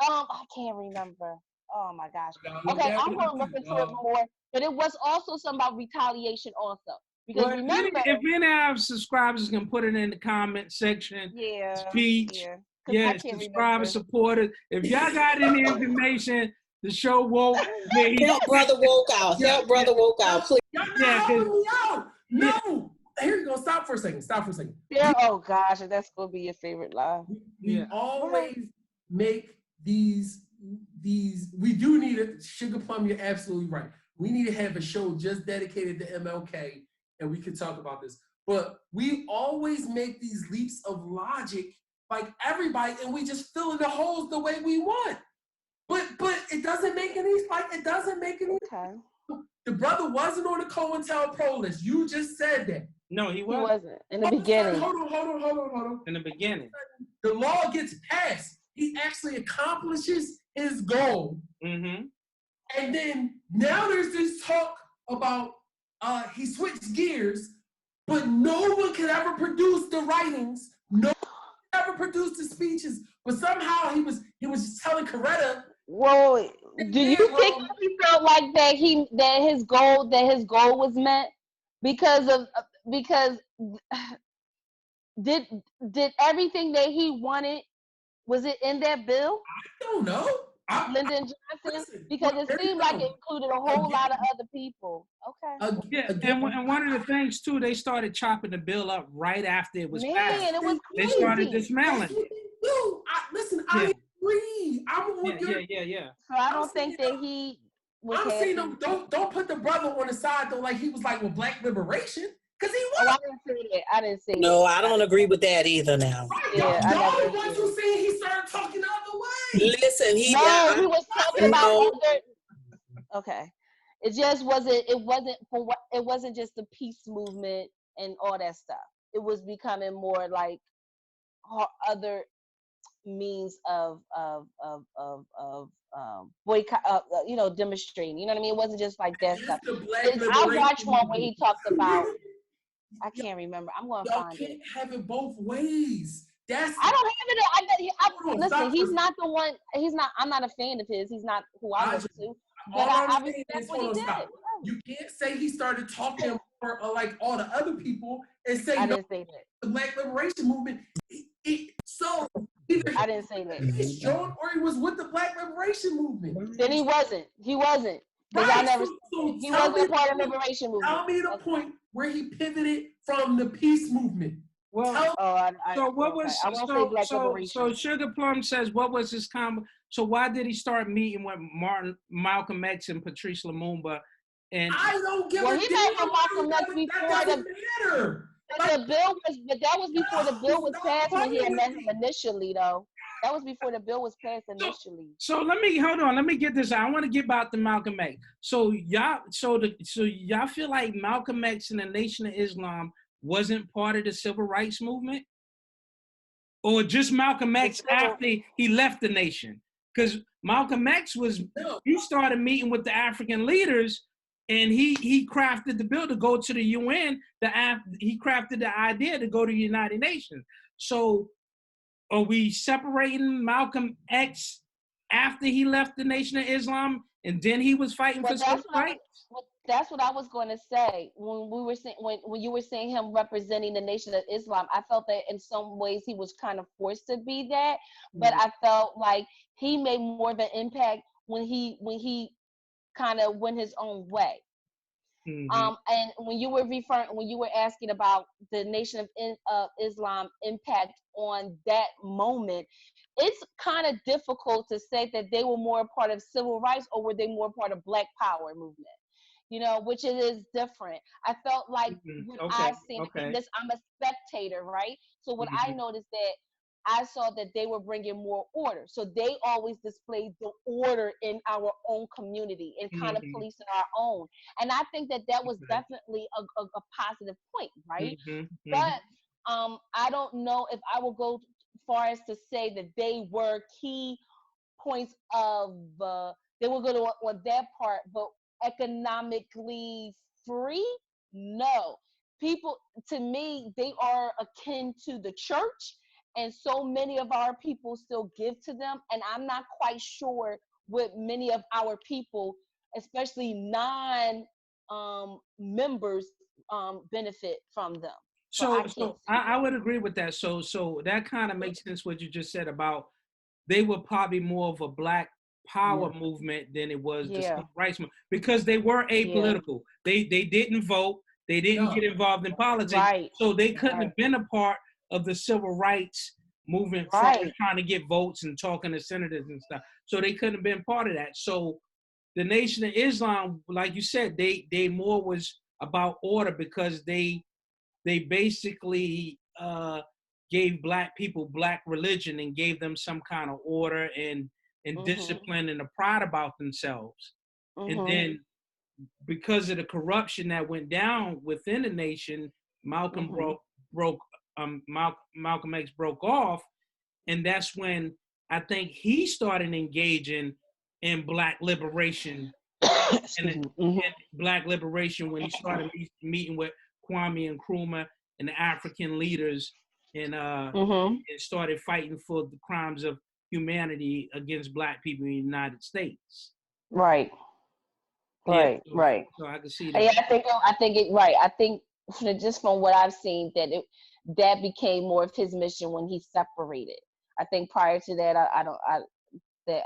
I can't remember. Oh my gosh. Okay, I'm gonna look into it more. But it was also something about retaliation also. Because remember, if any of our subscribers can put it in the comment section, speech. Yeah, subscribe and support it. If y'all got any information, the show woke. Help brother woke out. Help brother woke out, please. Y'all not helping me out. No. Here you go. Stop for a second. Yeah. Oh gosh, that's gonna be your favorite line. We always make these. We do need a Sugar Plum. You're absolutely right. We need to have a show just dedicated to MLK, and we can talk about this. But we always make these leaps of logic, like everybody, and we just fill in the holes the way we want. But it doesn't make any Okay. The brother wasn't on the COINTELPRO list. You just said that. No, he wasn't in the beginning. Hold on. In the beginning, the law gets passed. He actually accomplishes his goal. Mm-hmm. And then now there's this talk about he switched gears, but no one could ever produce the writings. No one could ever produce the speeches. But somehow he was just telling Coretta. Whoa, do you think he felt like that his goal was met because did everything that he wanted, was it in that bill? I don't know. Lyndon Johnson, because it seemed like it included a whole lot of other people. Okay. And one of the things too, they started chopping the bill up right after it was passed. It was They crazy. started dismantling it. I agree. I'm on your. Yeah. So I don't think that he was. I'm saying don't put the brother on the side though, like he was like with Black liberation, because he was. Oh, I didn't say that. No, I don't agree with that either. Now, right, yeah, y'all the ones who saying he started talking the other way. Listen, he was talking about other. Okay, it just wasn't. It wasn't just the peace movement and all that stuff. It was becoming more like other means of boycott, demonstrating. You know what I mean? It wasn't just like that stuff. I watched one where he talked about. I can't remember. I'm going to find it. Y'all can't have it both ways. I don't have it. Listen, he's not the one. He's not. I'm not a fan of his. He's not who I listen to. But I respect what he did. You can't say he started talking for like all the other people and say I didn't say that. The Black liberation movement. So either I didn't say that. He's John or he was with the Black liberation movement. Then he wasn't. He wasn't. Because I never. He wasn't a part of the liberation movement. Tell me the point where he pivoted from the peace movement. Well, so what was I won't say Black liberation. So Sugar Plum says what was his combo? So why did he start meeting with Malcolm X and Patrice Lumumba? And I don't give a damn. He met with Malcolm X before that doesn't matter. The bill was, but that was before the bill was passed when he had met him initially, though. That was before the bill was passed initially. So let me get this out. I want to get back to Malcolm X. So y'all feel like Malcolm X and the Nation of Islam wasn't part of the civil rights movement? or just Malcolm X after he left the nation? Because Malcolm X he started meeting with the African leaders, and he crafted the bill to go to the UN. He crafted the idea to go to the United Nations. So are we separating Malcolm X after he left the Nation of Islam, and then he was fighting for civil rights? That's what I was going to say when we were saying when you were saying him representing the Nation of Islam. I felt that in some ways he was kind of forced to be that, but I felt like he made more of an impact when he kind of went his own way. And when you were asking about the Nation of Islam impact on that moment, it's kind of difficult to say that they were more a part of civil rights or were they more part of Black Power movement. Which it is different. I felt like what I seen, this, I'm a spectator, right? So what I noticed that I saw that they were bringing more order. So they always displayed the order in our own community and kind of policing our own. And I think that was definitely a positive point, right? But I don't know if I will go far as to say that they were key points of, they were good on that part, but economically free? No. People, to me, they are akin to the church, and so many of our people still give to them, and I'm not quite sure what many of our people, especially non members, benefit from them. So I would agree with that. So that kind of makes sense what you just said about they were probably more of a Black Power movement than it was the civil rights movement, because they were apolitical. They didn't vote. They didn't get involved in politics. So they couldn't have been a part of the civil rights movement trying to get votes and talking to senators and stuff. So they couldn't have been part of that. So the Nation of Islam, like you said, they more was about order, because they basically gave Black people Black religion and gave them some kind of order and discipline and a pride about themselves. And then because of the corruption that went down within the nation, Malcolm Malcolm X broke off, and that's when I think he started engaging in Black liberation and Black liberation, when he started meeting with Kwame Nkrumah and the African leaders, and started fighting for the crimes of humanity against Black people in the United States. Right. So I can see that. Yeah, I think just from what I've seen, that became more of his mission when he separated. I think prior to that, that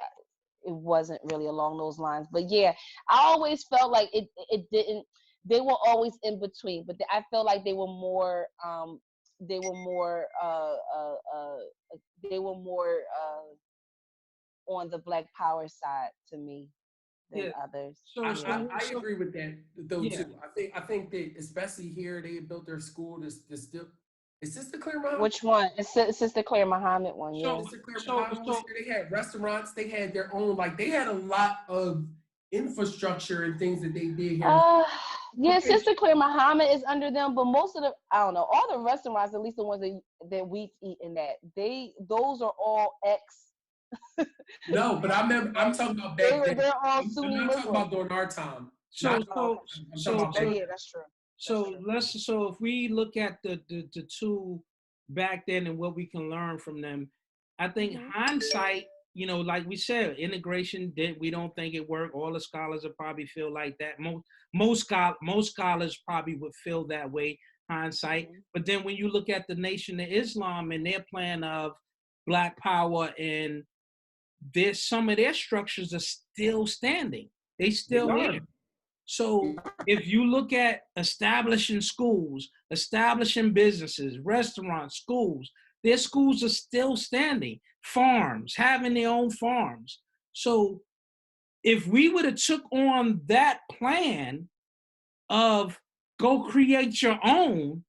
it wasn't really along those lines. But yeah, I always felt like it didn't. They were always in between, but I felt like they were more on the Black Power side to me than others. So I agree with that though too. I think that especially here they built their school to still. Is Sister Claire Muhammad? Which one? It's Sister Claire Muhammad one. Yeah. Sister Claire Muhammad was here. They had restaurants. They had their own, like they had a lot of infrastructure and things that they did here. Yeah, Sister Claire Muhammad is under them, but most of the, I don't know, all the restaurants, at least the ones that we eat in that, those are all ex. No, but I'm talking about back then. They're all I'm Sunni not Muslim. talking about during our time. Yeah, that's true. So if we look at the two back then and what we can learn from them, I think hindsight, like we said, integration we don't think it worked. All the scholars will probably feel like that. Most scholars probably would feel that way, hindsight. But then when you look at the Nation of Islam and their plan of Black Power, and some of their structures are still standing. They still here. So if you look at establishing schools, establishing businesses, restaurants, schools, their schools are still standing. Farms, having their own farms. So if we would have took on that plan of go create your own,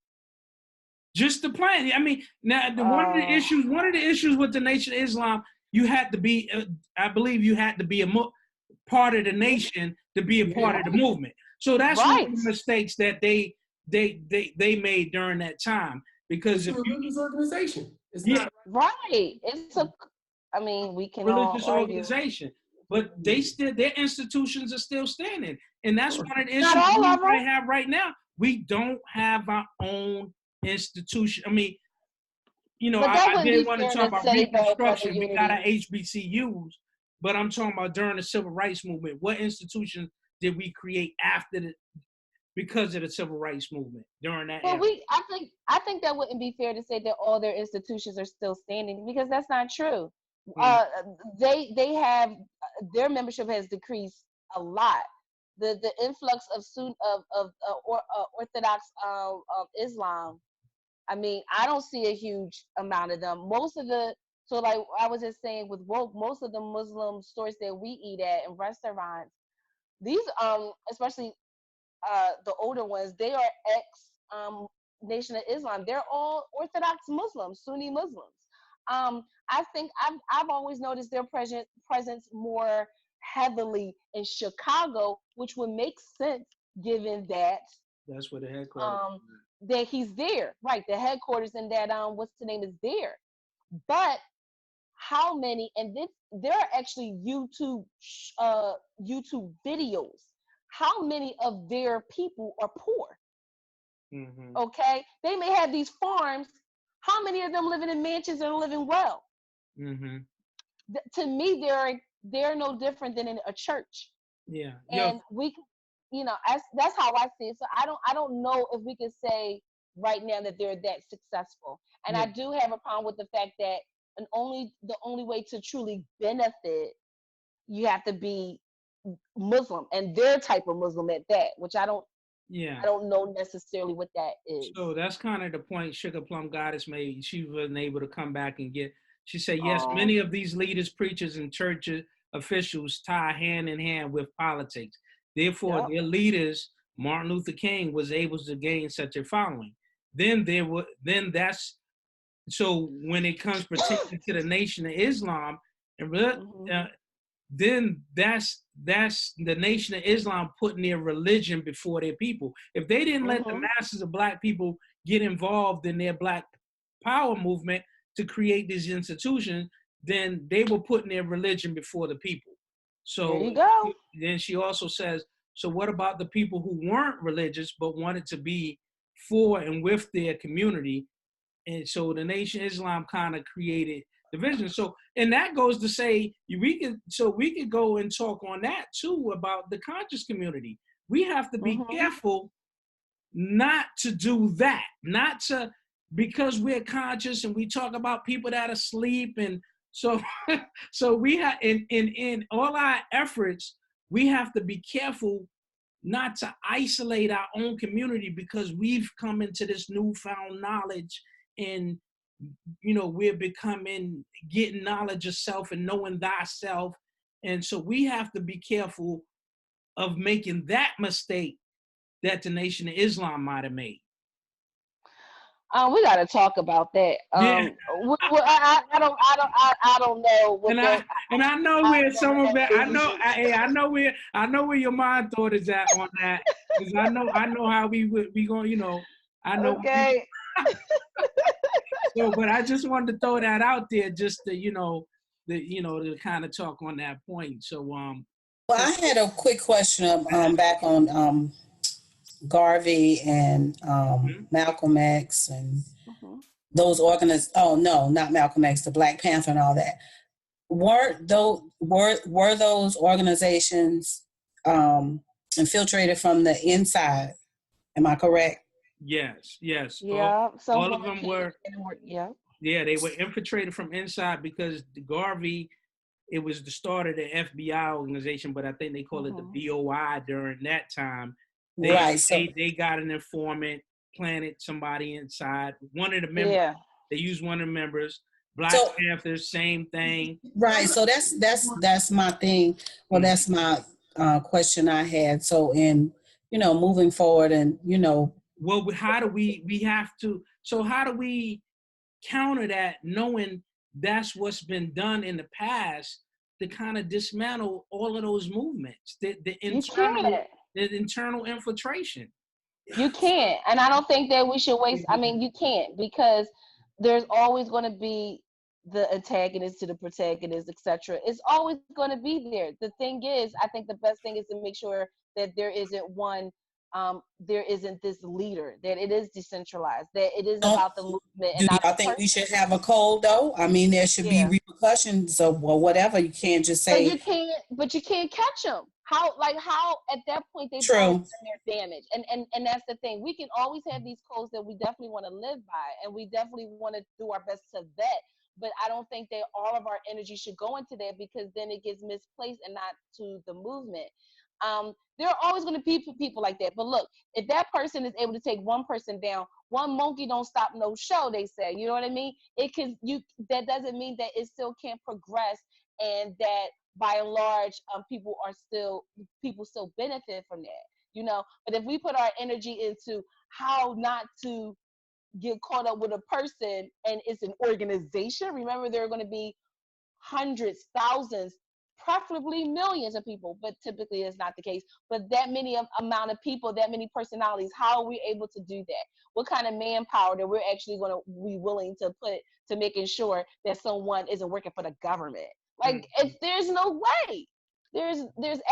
just the plan. I mean, now one of the issues with the Nation of Islam, you had to be, I believe you had to be a part of the nation to be a part of the movement. So that's one of the mistakes that they made during that time. Because It's if a you, religious organization. It's yeah, not. Right. It's a. I mean, we can all religious argue. organization, but they still, their institutions are still standing. And that's one of the issues Not all we of them. might have right now. We don't have our own institution. I mean, you know, But that I wouldn't did be want to fair talk to about say, though, Brother Reconstruction. We got our Unity. HBCUs, but I'm talking about during the Civil Rights Movement. What institutions did we create after the, because of the Civil Rights Movement during that Well, era? I think that wouldn't be fair to say that all their institutions are still standing, because that's not true. Mm. They have, their membership has decreased a lot. The influx of Orthodox Islam. I mean, I don't see a huge amount of them. Most of the, so like I was just saying with woke, most of the Muslim stores that we eat at and restaurants, these especially the older ones, they are ex Nation of Islam. They're all Orthodox Muslims, Sunni Muslims. I think I've always noticed their presence more heavily in Chicago, which would make sense given that That's where the headquarters. that he's there, right? The headquarters and that what's the name is there. But how many? And this, there are actually YouTube videos. How many of their people are poor? Mm-hmm. Okay, they may have these farms. How many of them living in mansions and living well? Mm-hmm. To me, they're no different than in a church. Yeah. And we, that's how I see it. So I don't know if we can say right now that they're that successful. And Yeah. I do have a problem with the fact that the only way to truly benefit, you have to be Muslim, and their type of Muslim at that, which I don't know necessarily what that is. So that's kind of the point Sugar Plum Goddess made. She wasn't able to come back and get. She said, yes, many of these leaders, preachers, and church officials tie hand in hand with politics. Therefore, their leaders, Martin Luther King, was able to gain such a following. Then that's, so when it comes particularly to the Nation of Islam, and then that's the Nation of Islam putting their religion before their people. If they didn't let the masses of Black people get involved in their Black power movement to create these institutions, then they were putting their religion before the people. So there you go. Then she also says, so what about the people who weren't religious but wanted to be for and with their community? And so the Nation of Islam kind of created division. So, and that goes to say, we could go and talk on that too about the conscious community. We have to be careful not to do that, not to, because we're conscious and we talk about people that are asleep. And so, so we have, in all our efforts, we have to be careful not to isolate our own community, because we've come into this newfound knowledge, and we're getting knowledge of self and knowing thyself. And so we have to be careful of making that mistake that the Nation of Islam might have made. We got to talk about that. Yeah. I don't know. I know where some of it. I know where your mind thought is at on that, because I know how we going. I know. Okay. So, but I just wanted to throw that out there, just to to kind of talk on that point. So, well, I had a quick question back on Garvey and Malcolm X and those Oh no, not Malcolm X, the Black Panther and all that. Were those organizations infiltrated from the inside? Am I correct? Yes. Yeah. All of them were. Yeah. Yeah, they were infiltrated from inside, because the Garvey, it was the start of the FBI organization, but I think they call it the BOI during that time. They got an informant, planted somebody inside. One of the members, they used one of the members. Black Panthers, same thing. Right. So that's my thing. Well, that's my question I had. So in moving forward, and well, how do how do we counter that, knowing that's what's been done in the past to kind of dismantle all of those movements, the internal infiltration? You can't. And I don't think that we should waste, I mean, you can't, because there's always going to be the antagonist to the protagonist, etc. It's always going to be there. The thing is, I think the best thing is to make sure that there isn't this leader, that it is decentralized, that it is Don't, about the movement do and not y'all the think we person. should have a code though? I mean, there should be Yeah. repercussions or whatever. You can't just say But you can't catch them. How at that point they've already true. done their damage, and that's the thing. We can always have these codes that we definitely want to live by, and we definitely want to do our best to vet. But I don't think that all of our energy should go into that, because then it gets misplaced and not to the movement. There are always going to be people like that. But look, if that person is able to take one person down, one monkey don't stop no show. They say, you know what I mean? It can you. That doesn't mean that it still can't progress, and that by and large, people still benefit from that, you know. But if we put our energy into how not to get caught up with a person, and it's an organization, remember there are going to be hundreds, thousands, preferably millions of people, but typically it's not the case. But that many amount of people, that many personalities, how are we able to do that? What kind of manpower that we're actually going to be willing to put to making sure that someone isn't working for the government? Like, there's no way. There's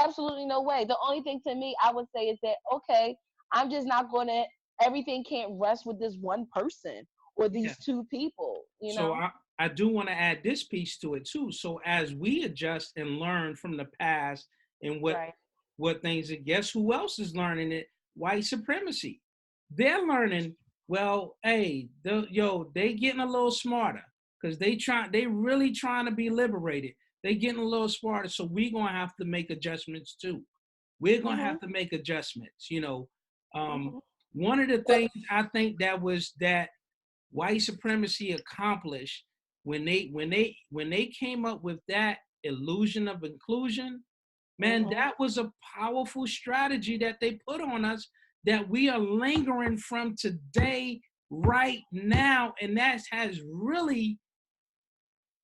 absolutely no way. The only thing to me I would say is that, okay, I'm just not going to. Everything can't rest with this one person or these two people. You So know. I do want to add this piece to it too. So as we adjust and learn from the past and Right. what things, and guess who else is learning it? White supremacy. They're learning. Well, hey, they getting a little smarter because they really trying to be liberated. They getting a little smarter. So we're gonna have to make adjustments too. We're gonna have to make adjustments. Um, one of the things I think that white supremacy accomplished when they came up with that illusion of inclusion, man, that was a powerful strategy that they put on us that we are lingering from today, right now, and that has really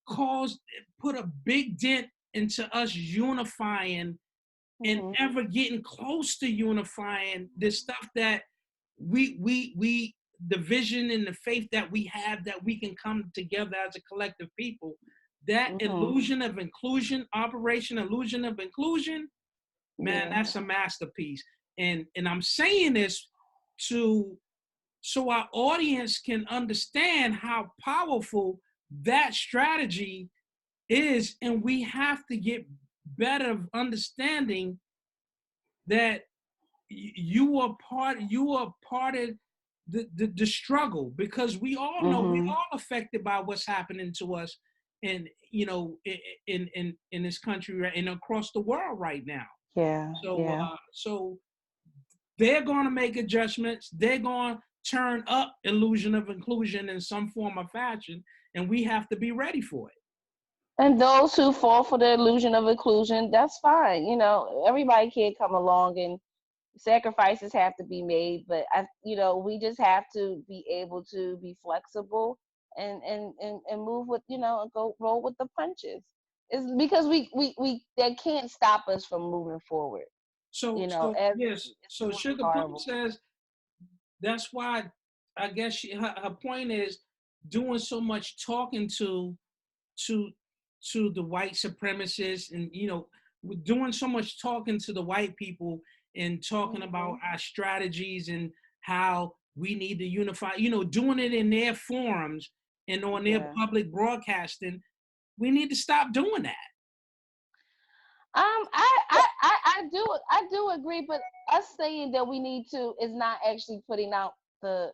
put a big dent into us unifying and ever getting close to unifying this stuff that we the vision and the faith that we have, that we can come together as a collective people. That illusion of inclusion, Operation Illusion of Inclusion, man, that's a masterpiece. And I'm saying this so our audience can understand how powerful that strategy is, and we have to get better of understanding that you are part of the struggle, because we all know we all affected by what's happening to us in in this country and across the world right now. Yeah. So they're going to make adjustments. They're going to turn up illusion of inclusion in some form or fashion, and we have to be ready for it. And those who fall for the illusion of inclusion, that's fine. You know, everybody can't come along, and sacrifices have to be made. But we just have to be able to be flexible and move with, and go roll with the punches. It's because we that can't stop us from moving forward. So As yes. So it's Sugar Plum horrible. says that's why I guess her point is doing so much talking to the white supremacists, and we're doing so much talking to the white people and talking about our strategies and how we need to unify, doing it in their forums and on their public broadcasting. We need to stop doing that. I do agree, but us saying that we need to is not actually putting out the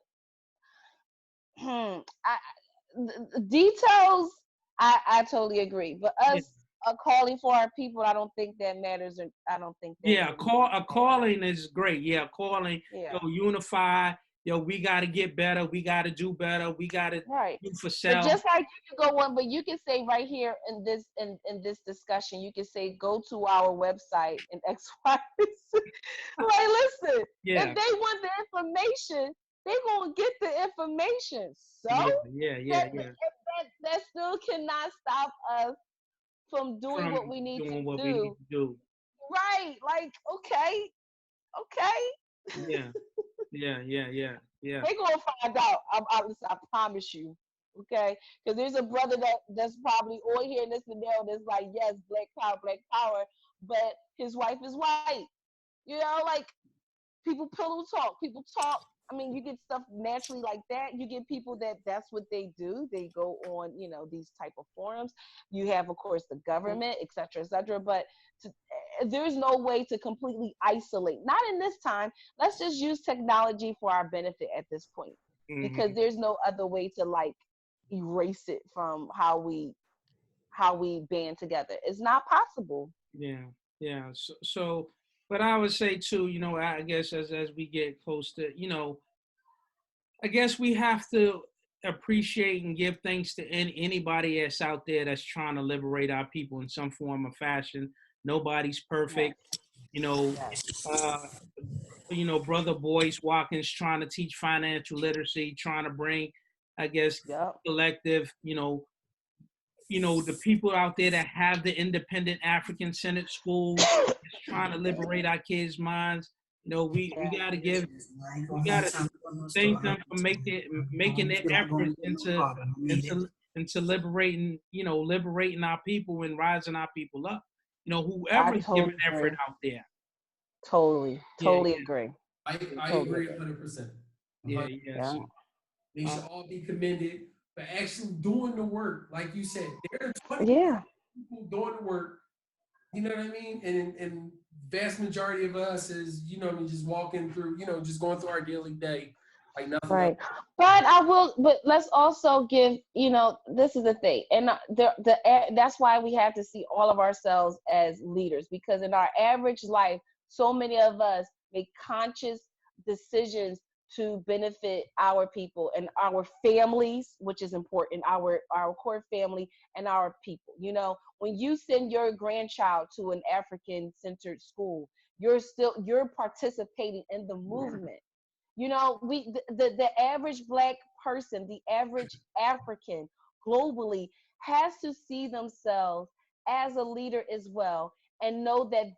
details. I totally agree, but us calling for our people, I don't think that matters. I don't think that. Yeah, calling is great. Yeah, calling. Yeah. Unify. We got to get better. We got to do better. We got to do for self. But just like you can go on, but you can say right here in this discussion, you can say go to our website and X Y. Like, listen, if they want the information, they're gonna get the information. So that still cannot stop us from doing what we need to do. Right? Like, okay. Yeah. Yeah. They gonna find out. Listen, I promise you. Okay, because there's a brother that's probably on here listening now that's like, yes, black power, but his wife is white. You know, like people pillow talk. People talk. I mean, you get stuff naturally like that. You get people that's what they do. They go on, these type of forums. You have, of course, the government, et cetera, et cetera. But there's no way to completely isolate. Not in this time. Let's just use technology for our benefit at this point, because there's no other way to like erase it from how we band together. It's not possible. Yeah. So, but I would say too, I guess as we get close to, I guess we have to appreciate and give thanks to anybody that's out there that's trying to liberate our people in some form or fashion. Nobody's perfect. Yes. You know, Yes. uh, Brother Boyce Watkins trying to teach financial literacy, trying to bring, I guess, Yep. collective, the people out there that have the independent African Senate schools, trying to liberate our kids' minds. We gotta thank them for making their efforts into liberating our people and rising our people up. I Whoever's giving totally effort agree. out there. Totally Yeah, agree. I Totally agree 100%. Yeah. Yeah. So, They should all be commended for actually doing the work. Like you said, there are 20 Yeah. people doing the work. You know what I mean? And vast majority of us is, just walking through, just going through our daily day like nothing else. Right. But let's also give, this is the thing. And that's why we have to see all of ourselves as leaders, because in our average life, so many of us make conscious decisions to benefit our people and our families, which is important, our core family and our people. When you send your grandchild to an African centered school, you're participating in the movement. The average Black person, the average African globally has to see themselves as a leader as well, and know that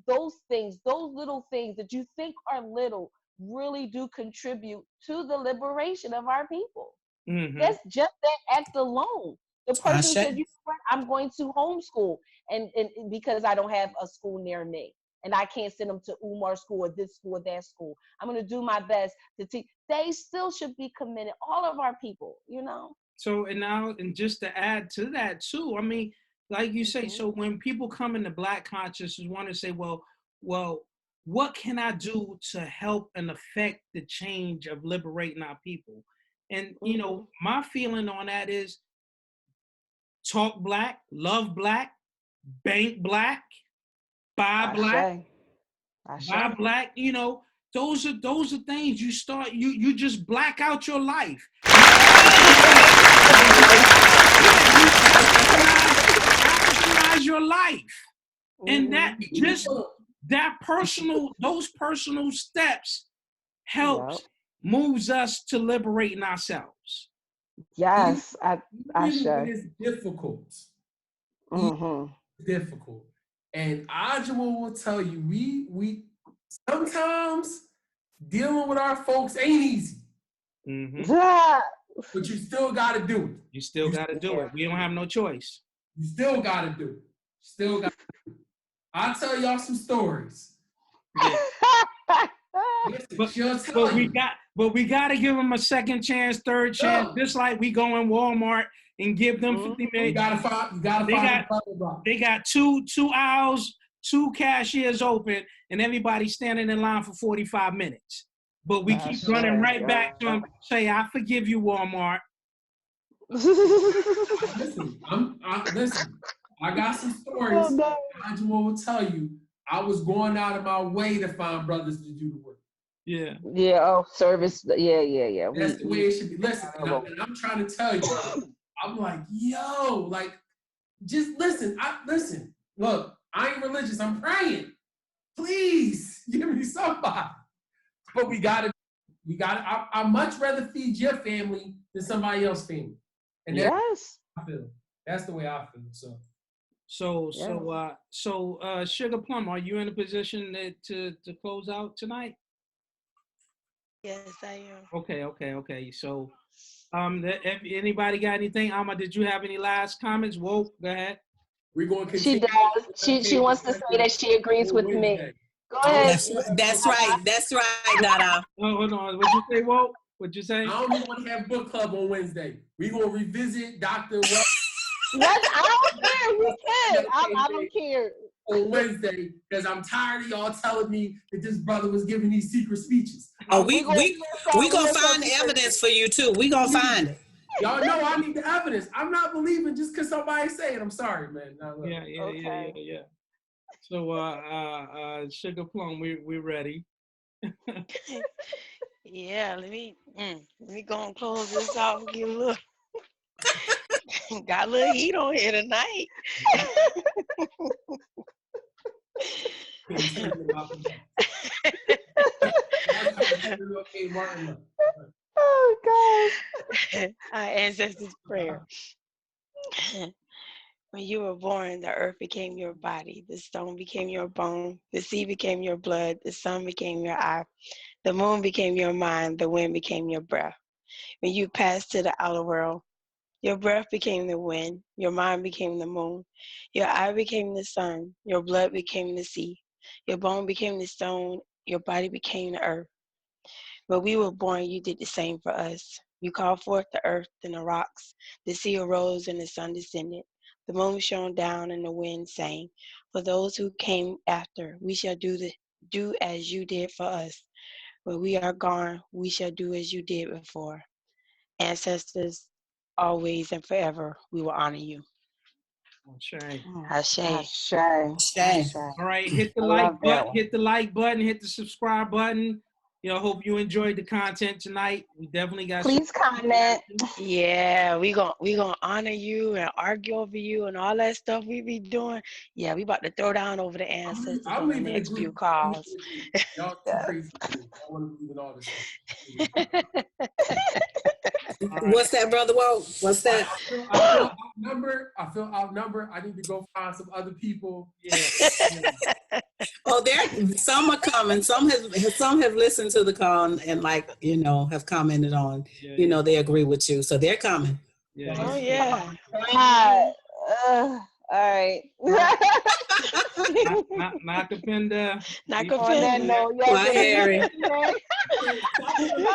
those little things that you think are little really do contribute to the liberation of our people. That's just that act alone. The person said, you know what, I'm going to homeschool and because I don't have a school near me and I can't send them to Umar school or this school or that school. I'm going to do my best to teach. They still should be committed. All of our people. So, and just to add to that too, I mean, like you say, so when people come into Black consciousness, want to say, well, what can I do to help and affect the change of liberating our people? And, my feeling on that is talk Black, love Black, bank Black, buy Black, buy Black, those are things you just black out your life. Optimize your life. And those personal steps helps moves us to liberating ourselves. Yes, Even when it's difficult. Difficult. And Ajwa will tell you, we sometimes dealing with our folks ain't easy. But you still got to do it. You still got to do it. We don't have no choice. You still got to do it. Still got to do it. I'll tell y'all some stories. Yeah. Listen, but we got to give them a second chance, third chance, just like we go in Walmart and give them 50 minutes. You gotta they got two aisles, 2 cashiers open, and everybody standing in line for 45 minutes. But we keep running right back to them, say, I forgive you, Walmart. Listen, I got some stories. Ajwa will tell you, I was going out of my way to find brothers to do the work. Yeah. Yeah. Oh, service. Yeah. That's the way it should be. Listen, and I'm trying to tell you, I'm like, yo, like, just listen. Listen. Look, I ain't religious. I'm praying. Please give me somebody. But we got to. I much rather feed your family than somebody else's family. And that's how I feel. That's the way I feel. So Sugar Plum, are you in a position to close out tonight? Yes, I am. Okay. So, if anybody got anything, Alma, did you have any last comments? Whoa, go ahead. We're going to She continue does. our She wants to say that she agrees on with me. Wednesday. Go ahead. That's right. That's right, Dada. Oh, hold on. What'd you say, Whoa? What'd you say? I don't even want to have book club on Wednesday. We're going to revisit Dr. Well I don't care. We can. I don't care. on Wednesday because I'm tired of y'all telling me that this brother was giving these secret speeches. Oh, we gonna find the evidence for you too. We gonna find it. Y'all know I need the evidence. I'm not believing just because somebody say it. I'm sorry, man. No, look. Yeah. So, Sugar Plum, we're ready. Yeah, let me go and close this off. Get a little, got a little heat on here tonight. Oh Our ancestors' prayer. When you were born, the earth became your body, the stone became your bone, the sea became your blood, the sun became your eye, the moon became your mind, the wind became your breath. When you passed to the outer world, your breath became the wind, your mind became the moon, your eye became the sun, your blood became the sea, your bone became the stone, your body became the earth. When we were born, you did the same for us. You called forth the earth and the rocks. The sea arose and the sun descended. The moon shone down and the wind sang. For those who came after, we shall do as you did for us. When we are gone, we shall do as you did before. Ancestors, always and forever, we will honor you. Okay. Ashe. Shame. All right, hit the I like love that button, one. hit the like button, hit the subscribe button. Hope you enjoyed the content tonight. We definitely got some. Please comment. Yeah, we gonna honor you and argue over you and all that stuff we be doing. Yeah, we about to throw down over the ancestors I'm on the leaving the next group. few calls. Y'all too crazy for me. I want to believe in all this stuff. All right. What's that, Brother Walt? What's that? I feel outnumbered. I need to go find some other people. Yeah. Oh, some are coming. Some have listened to the call and have commented on. Yeah. They agree with you, so they're coming. Yeah. Oh yeah. God. All right. Nakapinda. Not On that confused. note, Bye, Harry.